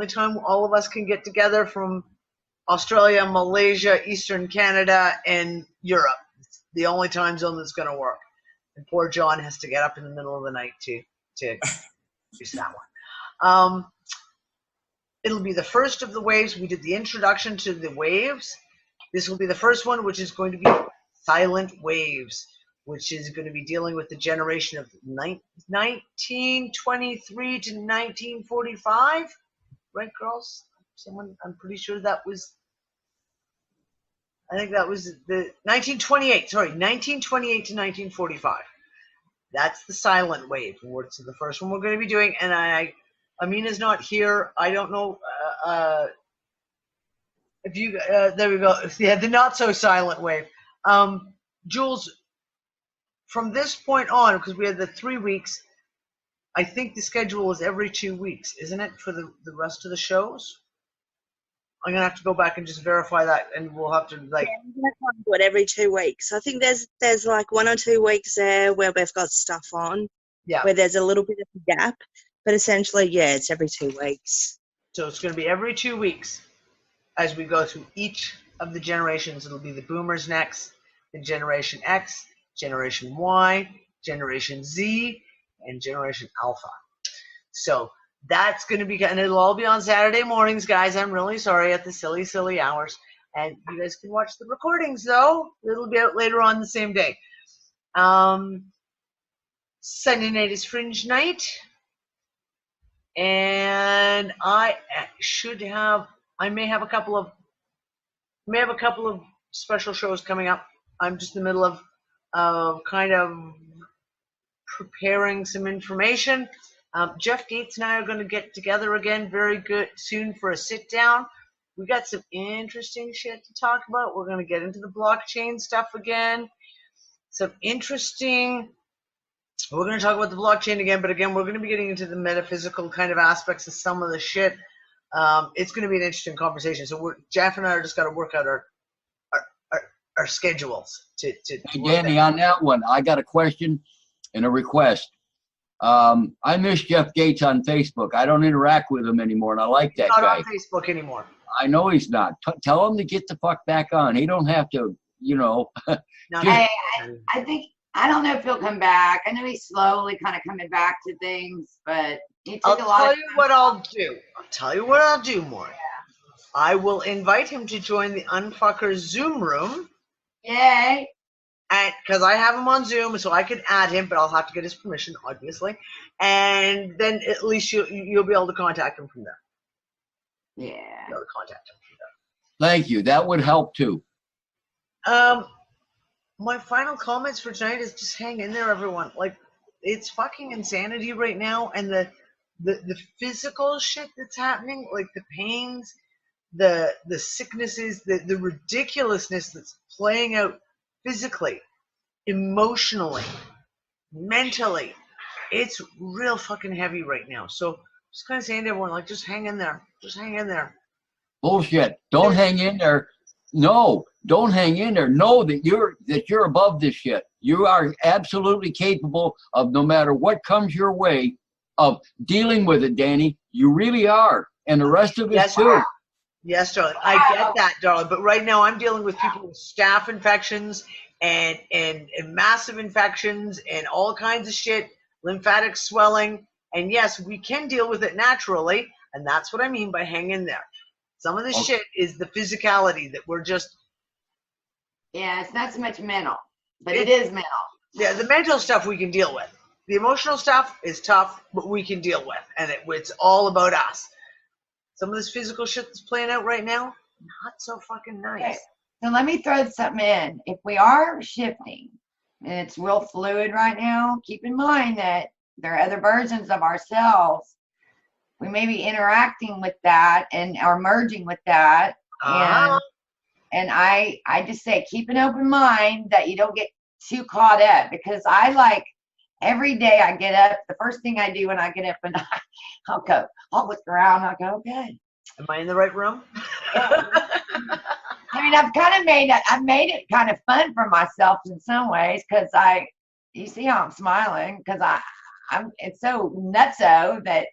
time all of us can get together from Australia, Malaysia, Eastern Canada, and Europe. It's the only time zone that's going to work. And poor John has to get up in the middle of the night to use that one. It'll be the first of the waves. We did the introduction to the waves. This will be the first one, which is going to be silent waves, which is going to be dealing with the generation of 1923 to 1945. Right, girls? I'm pretty sure that was, I think that was the 1928, sorry, 1928 to 1945. That's the silent wave. It's the first one we're going to be doing, and Amina's not here. I don't know if you, there we go. Yeah, the not so silent wave. Jules, from this point on, because we had the 3 weeks, I think the schedule is every 2 weeks, isn't it, for the rest of the shows? I'm going to have to go back and just verify that, and we'll have to, like... Yeah, we're going to do it every 2 weeks. I think there's like 1 or 2 weeks there where we've got stuff on, where there's a little bit of a gap, but essentially, yeah, it's every 2 weeks. So it's going to be every 2 weeks as we go through each of the generations. It'll be the boomers next, the Generation X, Generation Y, Generation Z, and Generation Alpha. So that's going to be, and it'll all be on Saturday mornings, guys. I'm really sorry at the silly, silly hours. And you guys can watch the recordings, though. It'll be out later on the same day. Sunday night is Fringe Night. And I may have a couple of special shows coming up. I'm just in the middle of kind of preparing some information. Jeff Gates and I are going to get together again very good soon for a sit down. We got some interesting shit to talk about. We're going to get into the blockchain stuff again. We're going to talk about the blockchain again, but again, we're going to be getting into the metaphysical kind of aspects of some of the shit. It's going to be an interesting conversation. So Jeff and I are just got to work out our schedules. Hey, Danny, on that one, I got a question and a request. I miss Jeff Gates on Facebook. I don't interact with him anymore, and I like that guy. He's not on Facebook anymore. I know he's not. Tell him to get the fuck back on. He don't have to, No, I think, I don't know if he'll come back. I know he's slowly kind of coming back to things, but he took a lot. I'll tell you what I'll do, Maury. Yeah. I will invite him to join the Unfuckers Zoom room. Yay. Because I have him on Zoom, so I can add him, but I'll have to get his permission, obviously. And then at least you'll be able to contact him from there. Yeah. You'll be able to contact him from there. Thank you. That would help too. My final comments for tonight is just hang in there, everyone. Like, it's fucking insanity right now, and the physical shit that's happening, like the pains, the sicknesses, the ridiculousness that's playing out physically, emotionally, mentally, it's real fucking heavy right now. So just kind of saying to everyone, like, just hang in there. Just hang in there. Bullshit. Don't hang in there. No, don't hang in there. Know that you're above this shit. You are absolutely capable of, no matter what comes your way, of dealing with it, Danny. You really are, and the rest of us too. Yes, darling. I get that, darling. But right now, I'm dealing with people with staph infections and massive infections and all kinds of shit, lymphatic swelling. And yes, we can deal with it naturally, and that's what I mean by hang in there. Some of the shit is the physicality that we're just. Yeah, it's not so much mental, but it is mental. Yeah, the mental stuff we can deal with. The emotional stuff is tough, but we can deal with, and it's all about us. Some of this physical shit that's playing out right now, not so fucking nice. Okay. So let me throw something in. If we are shifting, and it's real fluid right now, keep in mind that there are other versions of ourselves. We may be interacting with that and are merging with that. And I just say keep an open mind that you don't get too caught up, because every day I get up, the first thing I do when I get up, and I'll look around, I'll go, okay. Am I in the right room? I mean, I've made it kind of fun for myself in some ways, because you see how I'm smiling, because it's so nutso that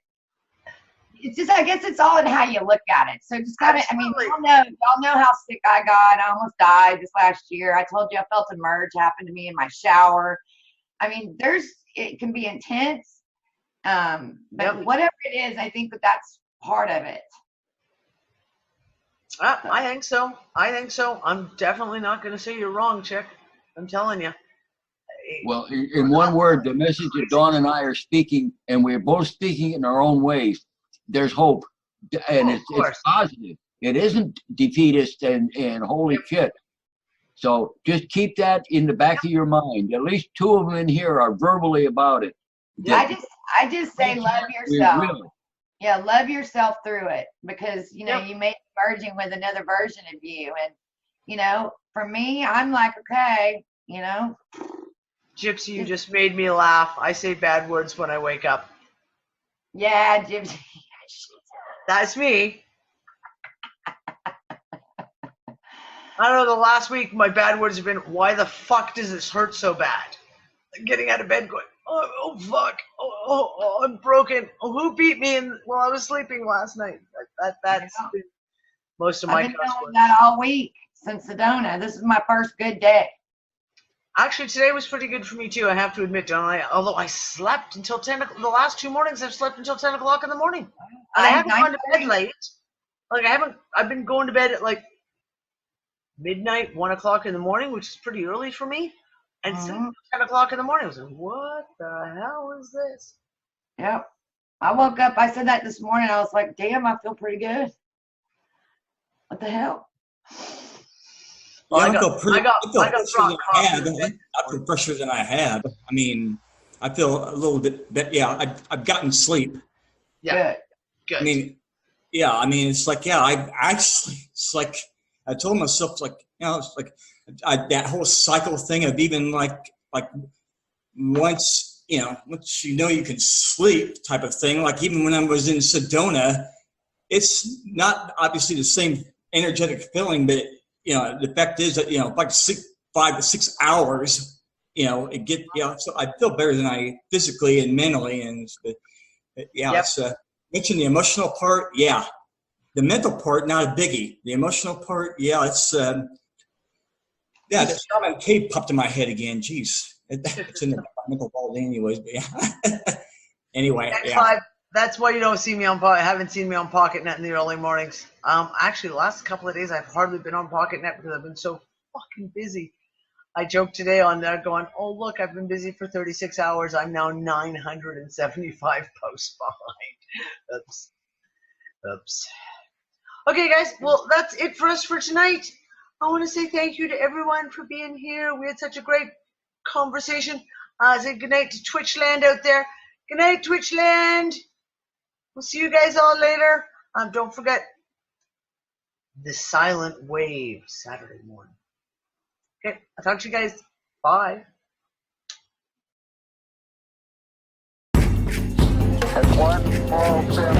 it's just, I guess it's all in how you look at it. So just kind of, I mean, y'all know how sick I got. I almost died this last year. I told you I felt a merge happen to me in my shower. I mean, it can be intense, but whatever it is, I think that's part of it. I think so. I'm definitely not going to say you're wrong, chick. I'm telling you. Well, in one word, the message that Dawn and I are speaking, and we're both speaking in our own ways, there's hope, and it's positive. It isn't defeatist and holy shit. So just keep that in the back of your mind. At least two of them in here are verbally about it. I just say love yourself. Yeah, love yourself through it, because you may be merging with another version of you, and for me, I'm like, okay, Gypsy, you just made me laugh. I say bad words when I wake up. Yeah, Gypsy. That's me. I don't know, the last week my bad words have been, why the fuck does this hurt so bad? Getting out of bed going, oh fuck, oh, I'm broken. Oh, who beat me while I was sleeping last night? That's been most of my I've been doing that all week since Sedona. This is my first good day. Actually, today was pretty good for me too, I have to admit, although I slept until 10 o'clock. The last 2 mornings I've slept until 10 o'clock in the morning. And I haven't gone to bed late. I've been going to bed at like midnight, 1 o'clock in the morning, which is pretty early for me. And 10 o'clock in the morning, I was like, what the hell is this? Yep. I woke up, I said that this morning, I was like, damn, I feel pretty good. What the hell? Well, I feel fresher than I had. I mean, I feel a little bit, I've gotten sleep. Yeah. Good. I mean, it's like, it's like, I told myself, like, it's like that whole cycle thing of even like once you can sleep type of thing. Like even when I was in Sedona, it's not obviously the same energetic feeling, but the fact is that, like 5 to 6 hours, so I feel better than I physically and mentally. And it's, mention the emotional part. Yeah. The mental part, not a biggie. The emotional part, it's, the shaman cave popped in my head again. Jeez. It's in the mental vault anyways, but yeah. Anyway, That's why you don't see me haven't seen me on PocketNet in the early mornings. Actually, the last couple of days, I've hardly been on PocketNet because I've been so fucking busy. I joked today on there going, oh, look, I've been busy for 36 hours. I'm now 975 posts behind. Oops. Okay, guys. Well, that's it for us for tonight. I want to say thank you to everyone for being here. We had such a great conversation. Say good night to Twitchland out there. Good night, Twitchland. We'll see you guys all later. Don't forget the Silent Wave Saturday morning. Okay, I'll talk to you guys. Bye. That's one small step